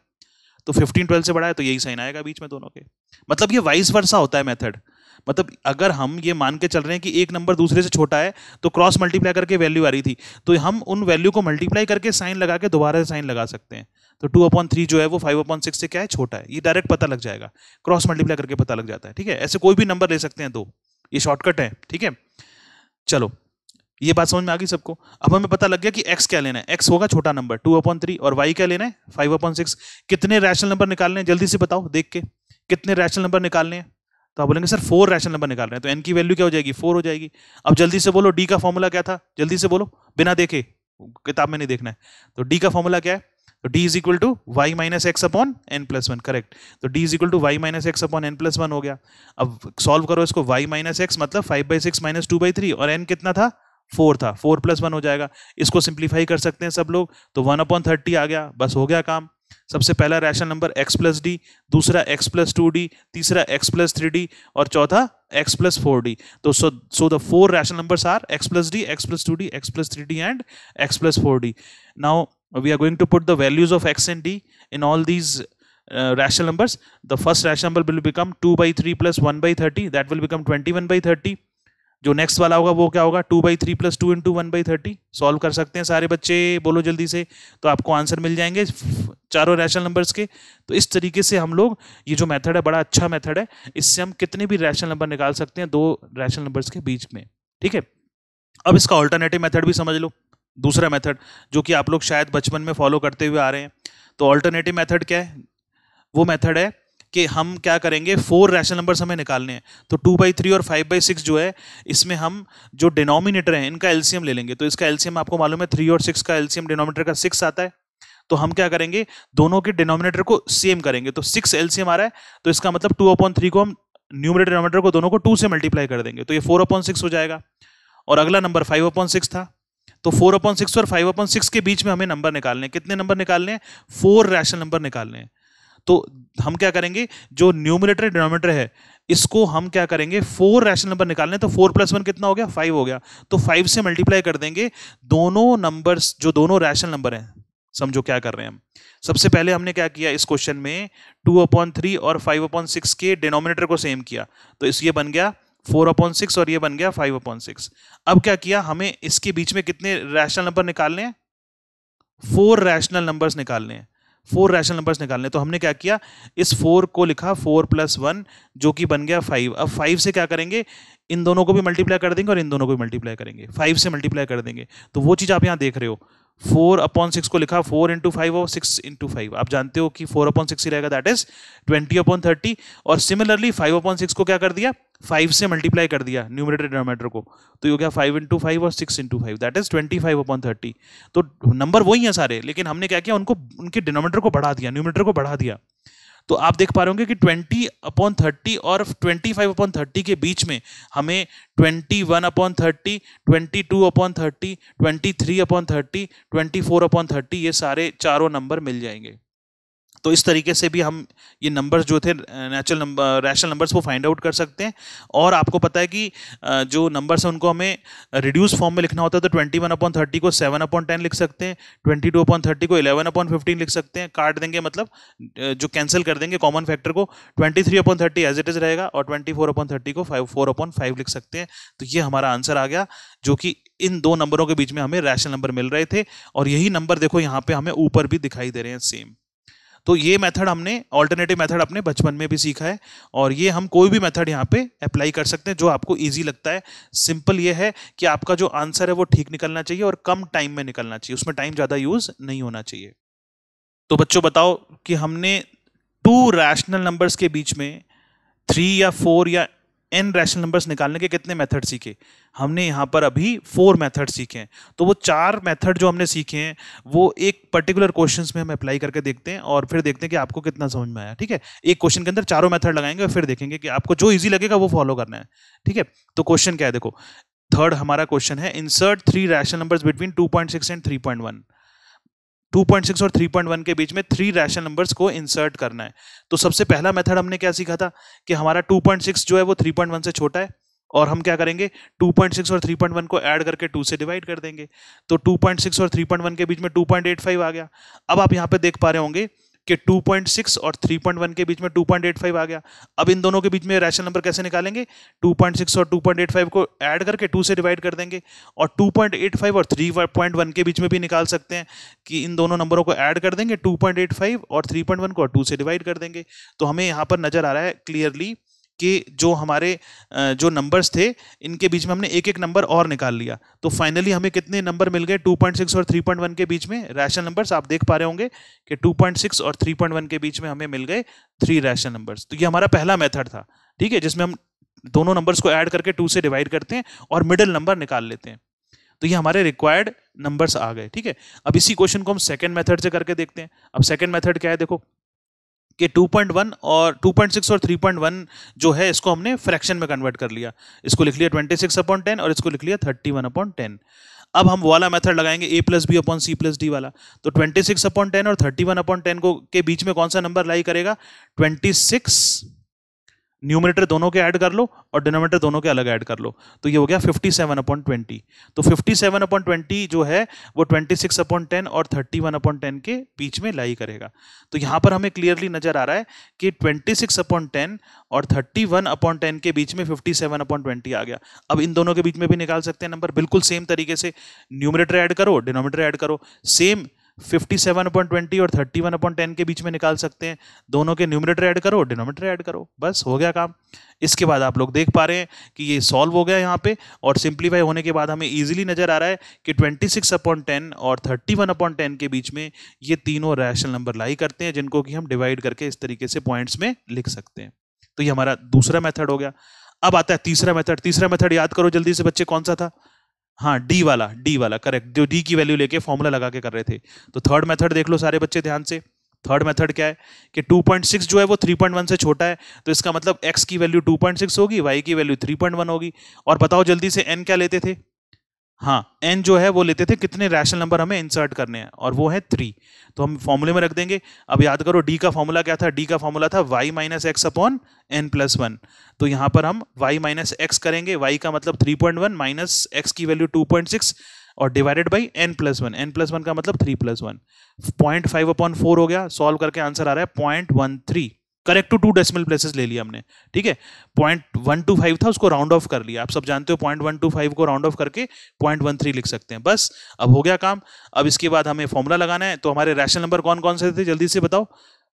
तो 15 12 से बड़ा है तो यही साइन आएगा बीच में दोनों के। मतलब ये वाइस वर्सा होता है मेथड। मतलब अगर हम ये मान के चल रहे हैं कि एक नंबर दूसरे से छोटा है तो क्रॉस मल्टीप्लाई करके वैल्यू आ रही थी, तो हम उन वैल्यू को मल्टीप्लाई करके साइन लगा के दोबारा साइन लगा सकते हैं। तो 2/3 जो है वो 5/6 से क्या है, छोटा है, ये डायरेक्ट पता लग जाएगा, क्रॉस मल्टीप्लाई करके पता लग जाता है। ठीक है, ऐसे कोई भी नंबर ले सकते हैं दो, ये शॉर्टकट है। ठीक है, चलो ये बात समझ में आ गई सबको। अब हमें पता लग गया कि x क्या लेना है, x होगा छोटा नंबर 2/3, और y क्या लेना है 5/6। कितने रैशनल नंबर निकालने हैं जल्दी से बताओ देख के, कितने रैशनल नंबर निकालने हैं, तो आप बोलेंगे सर 4 रैशनल नंबर निकाल रहे हैं, तो n की वैल्यू क्या हो जाएगी, 4 हो जाएगी। अब जल्दी से बोलो d का फॉर्मूला क्या था, जल्दी से बोलो, बिना देखे, किताब में नहीं देखना है। तो d का फॉर्मूला क्या है, तो d is equal to y minus X upon N plus one, correct. तो d is equal to y minus X upon N plus one हो गया। अब सॉल्व करो इसको, y माइनस एक्स मतलब 5/6 माइनस 2/3, और n कितना था, 4 था, 4 + 1 हो जाएगा। इसको सिंप्लीफाई कर सकते हैं सब लोग, तो 1/30 आ गया, बस हो गया काम। सबसे पहला रैशनल नंबर x + d, दूसरा x + 2d, तीसरा x + 3d, और चौथा x + 4d। तो so the 4 rational numbers are x + d, x + 2d, x + 3d and x + 4d. Now we are going to put the values of x and d in all these rational numbers. The first rational number will become 2/3 + 1/30, that will become 21/30. जो next वाला होगा वो क्या होगा, 2/3 + 2 × 1/30। Solve कर सकते हैं सारे बच्चे, बोलो जल्दी से, तो आपको आंसर मिल जाएंगे चारों रैशनल नंबर्स के। तो इस तरीके से हम लोग, ये जो मेथड है बड़ा अच्छा मेथड है, इससे हम कितने भी रैशनल नंबर निकाल सकते हैं दो रैशनल नंबर्स के बीच में। ठीक है, अब इसका ऑल्टरनेटिव मेथड भी समझ लो, दूसरा मेथड जो कि आप लोग शायद बचपन में फॉलो करते हुए आ रहे हैं। तो ऑल्टरनेटिव मेथड क्या है, वो मेथड है कि हम क्या करेंगे, 4 रैशनल नंबर्स हमें निकालने हैं। तो 2/3 और 5/6 जो है, इसमें हम जो डिनोमिनेटर है इनका एलसीएम ले लेंगे। तो इसका एलसीएम आपको मालूम है 3 और 6 का एलसीएम डिनोमिनेटर का 6 आता है। तो हम क्या करेंगे, दोनों के डिनोमिनेटर को सेम करेंगे। तो 6 एलसीएम आ रहा है, तो इसका मतलब 2/3 को हम न्यूमरेटर डिनोमिनेटर को दोनों को 2 से मल्टीप्लाई कर देंगे, तो ये 4/6 हो जाएगा। और अगला नंबर 5/6 था, तो 4/6 और 5/6 के बीच में हमें नंबर निकालने हैं। कितने नंबर निकालने हैं, 4 रैशनल नंबर निकालने हैं। तो हम क्या करेंगे, जो न्यूमरेटर डिनोमिनेटर है इसको हम क्या करेंगे, 4 रैशनल नंबर निकालने, तो 4 + 1 कितना हो गया, 5 हो गया। तो 5 से मल्टीप्लाई कर देंगे दोनों नंबर्स, जो दोनों रैशनल नंबर हैं। समझो क्या कर रहे हैं हम, सबसे पहले हमने क्या किया इस क्वेश्चन में, 2/3 और 5/6 के डिनोमिनेटर को सेम किया, तो इस ये बन गया 4/6 और ये बन गया 5/6। अब क्या किया, हमें इसके बीच में कितने रैशनल नंबर निकालने हैं, 4 रैशनल नंबर्स निकालने हैं, 4 रैशनल नंबर्स निकालने। तो हमने क्या किया, इस 4 को लिखा 4 + 1 जो कि बन गया 5। अब 5 से क्या करेंगे, इन दोनों को भी मल्टीप्लाई कर देंगे और इन दोनों को भी मल्टीप्लाई करेंगे, 5 से मल्टीप्लाई कर देंगे। तो वो चीज़ आप यहाँ देख रहे हो, 4/6 को लिखा 4 × 5 और 6 × 5। आप जानते हो कि 4/6 ही रहेगा, दैट इज 20/30। और सिमिलरली 5/6 को क्या कर दिया, 5 से मल्टीप्लाई कर दिया न्यूमरेटर डिनोमिनेटर को, तो ये हो गया 5 × 5 और 6 × 5, दैट इज 25/30। तो नंबर वही है सारे, लेकिन हमने क्या किया, उनको उनके डिनोमिनेटर को बढ़ा दिया, न्यूमरेटर को बढ़ा दिया। तो आप देख पा रहे होंगे कि 20/30 और 25/30 के बीच में हमें 21/30, 22/30, 23/30, 24/30 ये सारे चारों नंबर मिल जाएंगे। तो इस तरीके से भी हम ये नंबर्स जो थे नेचुरल नंबर रैशनल नंबर्स वो फाइंड आउट कर सकते हैं। और आपको पता है कि जो नंबर्स हैं उनको हमें रिड्यूस फॉर्म में लिखना होता है, तो 21/30 को 7/10 लिख सकते हैं, 22/30 को 11/15 लिख सकते हैं। काट देंगे मतलब जो कैंसिल कर देंगे कॉमन फैक्टर को, 23/30 एज इट इज रहेगा और 24/30 को 4/5 लिख सकते हैं। तो ये हमारा आंसर आ गया, जो कि इन दो नंबरों के बीच में हमें रैशनल नंबर मिल रहे थे। और यही नंबर देखो यहाँ पे हमें ऊपर भी दिखाई दे रहे हैं सेम। तो ये मेथड हमने ऑल्टरनेटिव मेथड अपने बचपन में भी सीखा है, और ये हम कोई भी मेथड यहाँ पे अप्लाई कर सकते हैं जो आपको इजी लगता है। सिंपल ये है कि आपका जो आंसर है वो ठीक निकलना चाहिए और कम टाइम में निकलना चाहिए, उसमें टाइम ज़्यादा यूज नहीं होना चाहिए। तो बच्चों बताओ कि हमने 2 रैशनल नंबर्स के बीच में 3 या 4 या n रैशनल नंबर्स निकालने के कितने मेथड सीखे? हमने यहाँ पर अभी 4 मेथड सीखे हैं। तो वो 4 मेथड जो हमने सीखे हैं वो एक पर्टिकुलर क्वेश्चंस में हम अप्लाई करके देखते हैं और फिर देखते हैं कि आपको कितना समझ में आया। ठीक है, एक क्वेश्चन के अंदर चारों मेथड लगाएंगे और फिर देखेंगे कि आपको जो इजी लगेगा वो फॉलो करना है। ठीक है, तो क्वेश्चन क्या है देखो, थर्ड हमारा क्वेश्चन है, insert 3 rational numbers between 2.6 and 3.1। 2.6 और 3.1 के बीच में 3 रैशनल नंबर्स को इंसर्ट करना है। तो सबसे पहला मेथड हमने क्या सीखा था कि हमारा 2.6 जो है वो 3.1 से छोटा है, और हम क्या करेंगे 2.6 और 3.1 को ऐड करके 2 से डिवाइड कर देंगे। तो 2.6 और 3.1 के बीच में 2.85 आ गया। अब आप यहाँ पे देख पा रहे होंगे कि 2.6 और 3.1 के बीच में 2.85 आ गया। अब इन दोनों के बीच में रैशनल नंबर कैसे निकालेंगे? 2.6 और 2.85 को ऐड करके 2 से डिवाइड कर देंगे, और 2.85 और 3.1 के बीच में भी निकाल सकते हैं कि इन दोनों नंबरों को ऐड कर देंगे 2.85 और 3.1 को, और 2 से डिवाइड कर देंगे। तो हमें यहाँ पर नजर आ रहा है क्लियरली कि जो हमारे जो नंबर्स थे इनके बीच में हमने एक एक नंबर और निकाल लिया। तो फाइनली हमें कितने नंबर मिल गए 2.6 और 3.1 के बीच में रैशनल नंबर्स? आप देख पा रहे होंगे कि 2.6 और 3.1 के बीच में हमें मिल गए 3 रैशनल नंबर्स। तो ये हमारा पहला मेथड था। ठीक है, जिसमें हम दोनों नंबर्स को ऐड करके 2 से डिवाइड करते हैं और मिडिल नंबर निकाल लेते हैं। तो ये हमारे रिक्वायर्ड नंबर्स आ गए। ठीक है, अब इसी क्वेश्चन को हम सेकेंड मेथड से करके देखते हैं। अब सेकेंड मेथड क्या है देखो कि 2.1 और 2.6 और 3.1 जो है इसको हमने फ्रैक्शन में कन्वर्ट कर लिया। इसको लिख लिया 26/10 और इसको लिख लिया 31/10। अब हम वाला मेथड लगाएंगे a+b/c+d वाला। तो 26/10 और 31/10 को के बीच में कौन सा नंबर लाई करेगा? 26, न्यूमरेटर दोनों के ऐड कर लो और डिनोमिनेटर दोनों के अलग ऐड कर लो, तो ये हो गया 57/20। तो 57/20 जो है वो 26/10 और 31/10 के बीच में लाई करेगा। तो यहाँ पर हमें क्लियरली नजर आ रहा है कि 26/10 और 31/10 के बीच में 57/20 आ गया। अब इन दोनों के बीच में भी निकाल सकते हैं नंबर, बिल्कुल सेम तरीके से न्यूमरेटर ऐड करो डिनोमिनेटर ऐड करो। सेम 57/20 और 31/10 के बीच में निकाल सकते हैं, दोनों के न्यूमरेटर ऐड करो डिनोमिनेटर ऐड करो, बस हो गया काम। इसके बाद आप लोग देख पा रहे हैं कि ये सॉल्व हो गया यहाँ पे, और सिंप्लीफाई होने के बाद हमें इजीली नजर आ रहा है कि 26/10 और 31/10 के बीच में ये तीनों रैशनल नंबर लाई करते हैं, जिनको कि हम डिवाइड करके इस तरीके से पॉइंट्स में लिख सकते हैं। तो ये हमारा दूसरा मेथड हो गया। अब आता है तीसरा मेथड। तीसरा मेथड याद करो जल्दी से बच्चे, कौन सा था? हाँ, डी वाला करेक्ट, जो डी की वैल्यू लेके फॉर्मूला लगा के कर रहे थे। तो थर्ड मेथड देख लो सारे बच्चे ध्यान से। थर्ड मेथड क्या है कि 2.6 जो है वो 3.1 से छोटा है, तो इसका मतलब x की वैल्यू 2.6 होगी, y की वैल्यू 3.1 होगी। और बताओ जल्दी से n क्या लेते थे? हाँ, n जो है वो लेते थे कितने रैशनल नंबर हमें इंसर्ट करने हैं, और वो है 3। तो हम फॉर्मूले में रख देंगे। अब याद करो d का फॉर्मूला क्या था? d का फॉर्मूला था y - x/n+1। तो यहाँ पर हम y - x करेंगे, y का मतलब 3.1 माइनस x की वैल्यू 2.6 और डिवाइडेड बाई n+1। n+1 का मतलब 3+1, 0.5/4 हो गया। सॉल्व करके आंसर आ रहा है 0.13। करेक्ट टू 2 डेसिमल प्लेसेस ले लिया हमने। ठीक है, 0.125 था, उसको राउंड ऑफ कर लिया। आप सब जानते हो 0.125 को राउंड ऑफ करके 0.13 लिख सकते हैं। बस अब हो गया काम। अब इसके बाद हमें फॉर्मूला लगाना है। तो हमारे रैशनल नंबर कौन कौन से थे जल्दी से बताओ?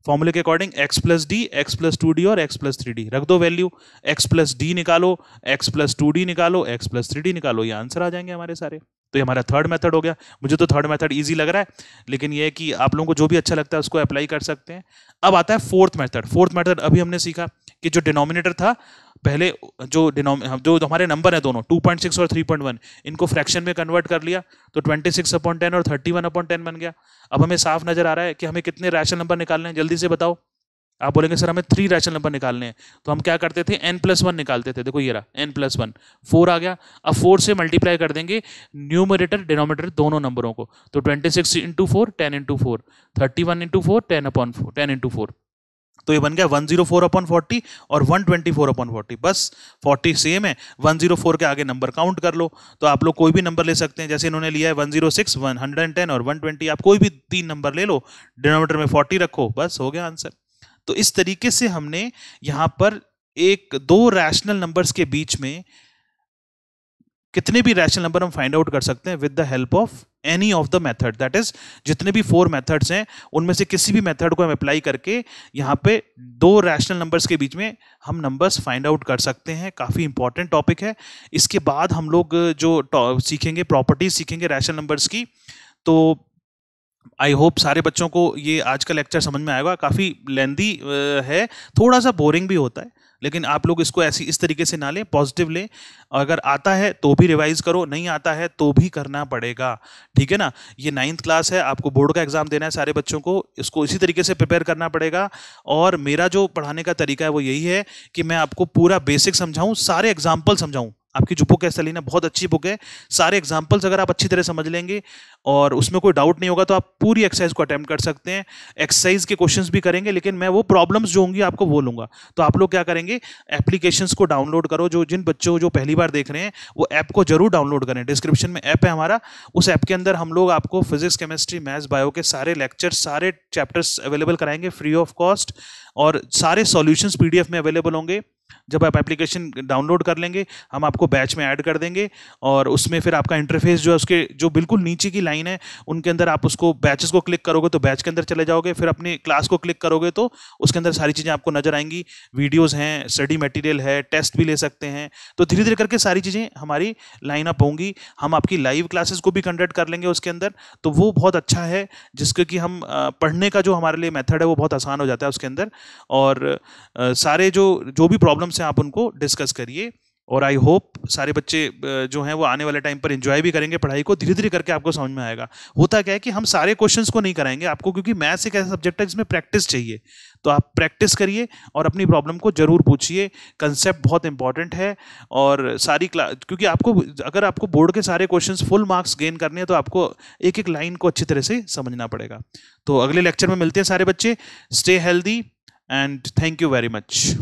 फॉर्मूले के अकॉर्डिंग x+d, x+2d और x+3d रख दो वैल्यू। x+d निकालो, x+2d निकालो, x+3d निकालो, ये आंसर आ जाएंगे हमारे सारे। तो ये हमारा थर्ड मेथड हो गया। मुझे तो थर्ड मेथड इजी लग रहा है, लेकिन ये है कि आप लोगों को जो भी अच्छा लगता है उसको अप्लाई कर सकते हैं। अब आता है फोर्थ मेथड। फोर्थ मेथड अभी हमने सीखा कि जो डिनोमिनेटर था पहले, जो हमारे नंबर है दोनों 2.6 और 3.1, इनको फ्रैक्शन में कन्वर्ट कर लिया, तो 26/10 और 31/10 बन गया। अब हमें साफ नजर आ रहा है कि हमें कितने रैशनल नंबर निकालने हैं, जल्दी से बताओ। आप बोलेंगे सर हमें 3 रैशनल नंबर निकालने हैं, तो हम क्या करते थे, n+1 निकालते थे। देखो ये रहा n+1, 4 आ गया। अब 4 से मल्टीप्लाई कर देंगे न्यूमरेटर डिनोमिनेटर दोनों नंबरों को, तो 26 इंटू 4 10 इंटू 4, 31 इंटू 4 10 इंटू 4, तो ये बन गया 104/40 और 124/40। बस 40 सेम है, 104 के आगे नंबर काउंट कर लो। तो आप लोग कोई भी नंबर ले सकते हैं, जैसे इन्होंने लिया है 106, 110 और 120, आप कोई भी 3 नंबर ले लो, डिनोमिनेटर में 40 रखो, बस हो गया आंसर। तो इस तरीके से हमने यहां पर दो रैशनल नंबर्स के बीच में कितने भी रैशनल नंबर हम फाइंड आउट कर सकते हैं with the help of any of the method, that is जितने भी 4 मेथड्स हैं उनमें से किसी भी मेथड को हम अप्लाई करके यहाँ पे 2 रैशनल नंबर्स के बीच में हम नंबर्स फाइंड आउट कर सकते हैं। काफ़ी इंपॉर्टेंट टॉपिक है। इसके बाद हम लोग जो सीखेंगे, प्रॉपर्टीज सीखेंगे रैशनल नंबर्स की। तो आई होप सारे बच्चों को ये आज का लेक्चर समझ में आएगा। काफ़ी लेंदी है, थोड़ा सा बोरिंग भी होता है, लेकिन आप लोग इसको इस तरीके से ना लें, पॉजिटिव लें। अगर आता है तो भी रिवाइज करो, नहीं आता है तो भी करना पड़ेगा, ठीक है ना। ये 9th क्लास है, आपको बोर्ड का एग्जाम देना है सारे बच्चों को, इसको इसी तरीके से प्रिपेयर करना पड़ेगा। और मेरा जो पढ़ाने का तरीका है वो यही है कि मैं आपको पूरा बेसिक समझाऊं, सारे एग्जाम्पल समझाऊं। आपकी जो बुक है सेलिना, बहुत अच्छी बुक है, सारे एग्जाम्पल्स अगर आप अच्छी तरह समझ लेंगे और उसमें कोई डाउट नहीं होगा तो आप पूरी एक्सरसाइज को अटेम्प्ट कर सकते हैं। एक्सरसाइज के क्वेश्चंस भी करेंगे, लेकिन मैं वो प्रॉब्लम्स जो होंगी आपको वो लूंगा। तो आप लोग क्या करेंगे, एप्लीकेशंस को डाउनलोड करो। जिन बच्चों जो पहली बार देख रहे हैं वो ऐप को जरूर डाउनलोड करें। डिस्क्रिप्शन में ऐप है हमारा, उस ऐप के अंदर हम लोग आपको फिजिक्स, केमिस्ट्री, मैथ्स, बायो के सारे लेक्चर्स, सारे चैप्टर्स अवेलेबल कराएंगे फ्री ऑफ कॉस्ट, और सारे सॉल्यूशंस पीडीएफ में अवेलेबल होंगे। जब आप एप्लीकेशन डाउनलोड कर लेंगे हम आपको बैच में ऐड कर देंगे, और उसमें फिर आपका इंटरफेस जो है उसके जो बिल्कुल नीचे की लाइन है उनके अंदर आप उसको बैचेस को क्लिक करोगे तो बैच के अंदर चले जाओगे, फिर अपनी क्लास को क्लिक करोगे तो उसके अंदर सारी चीज़ें आपको नजर आएंगी। वीडियोज़ हैं, स्टडी मटेरियल है, टेस्ट भी ले सकते हैं। तो धीरे धीरे करके सारी चीज़ें हमारी लाइन अप होंगी। हम आपकी लाइव क्लासेस को भी कंडक्ट कर लेंगे उसके अंदर, तो वो बहुत अच्छा है, जिसके कि हम पढ़ने का जो हमारे लिए मेथड है वो बहुत आसान हो जाता है उसके अंदर। और सारे जो भी प्रॉब्लम्स हैं आप उनको डिस्कस करिए, और आई होप सारे बच्चे जो हैं वो आने वाले टाइम पर एंजॉय भी करेंगे पढ़ाई को। धीरे धीरे करके आपको समझ में आएगा। होता क्या है कि हम सारे क्वेश्चंस को नहीं कराएंगे आपको, क्योंकि मैथ्स एक ऐसा सब्जेक्ट है जिसमें प्रैक्टिस चाहिए। तो आप प्रैक्टिस करिए और अपनी प्रॉब्लम को जरूर पूछिए। कंसेप्ट बहुत इंपॉर्टेंट है, और सारी क्लास, क्योंकि आपको अगर आपको बोर्ड के सारे क्वेश्चंस फुल मार्क्स गेन करने हैं तो आपको एक एक लाइन को अच्छी तरह से समझना पड़ेगा। तो अगले लेक्चर में मिलते हैं सारे बच्चे। Stay healthy and thank you very much.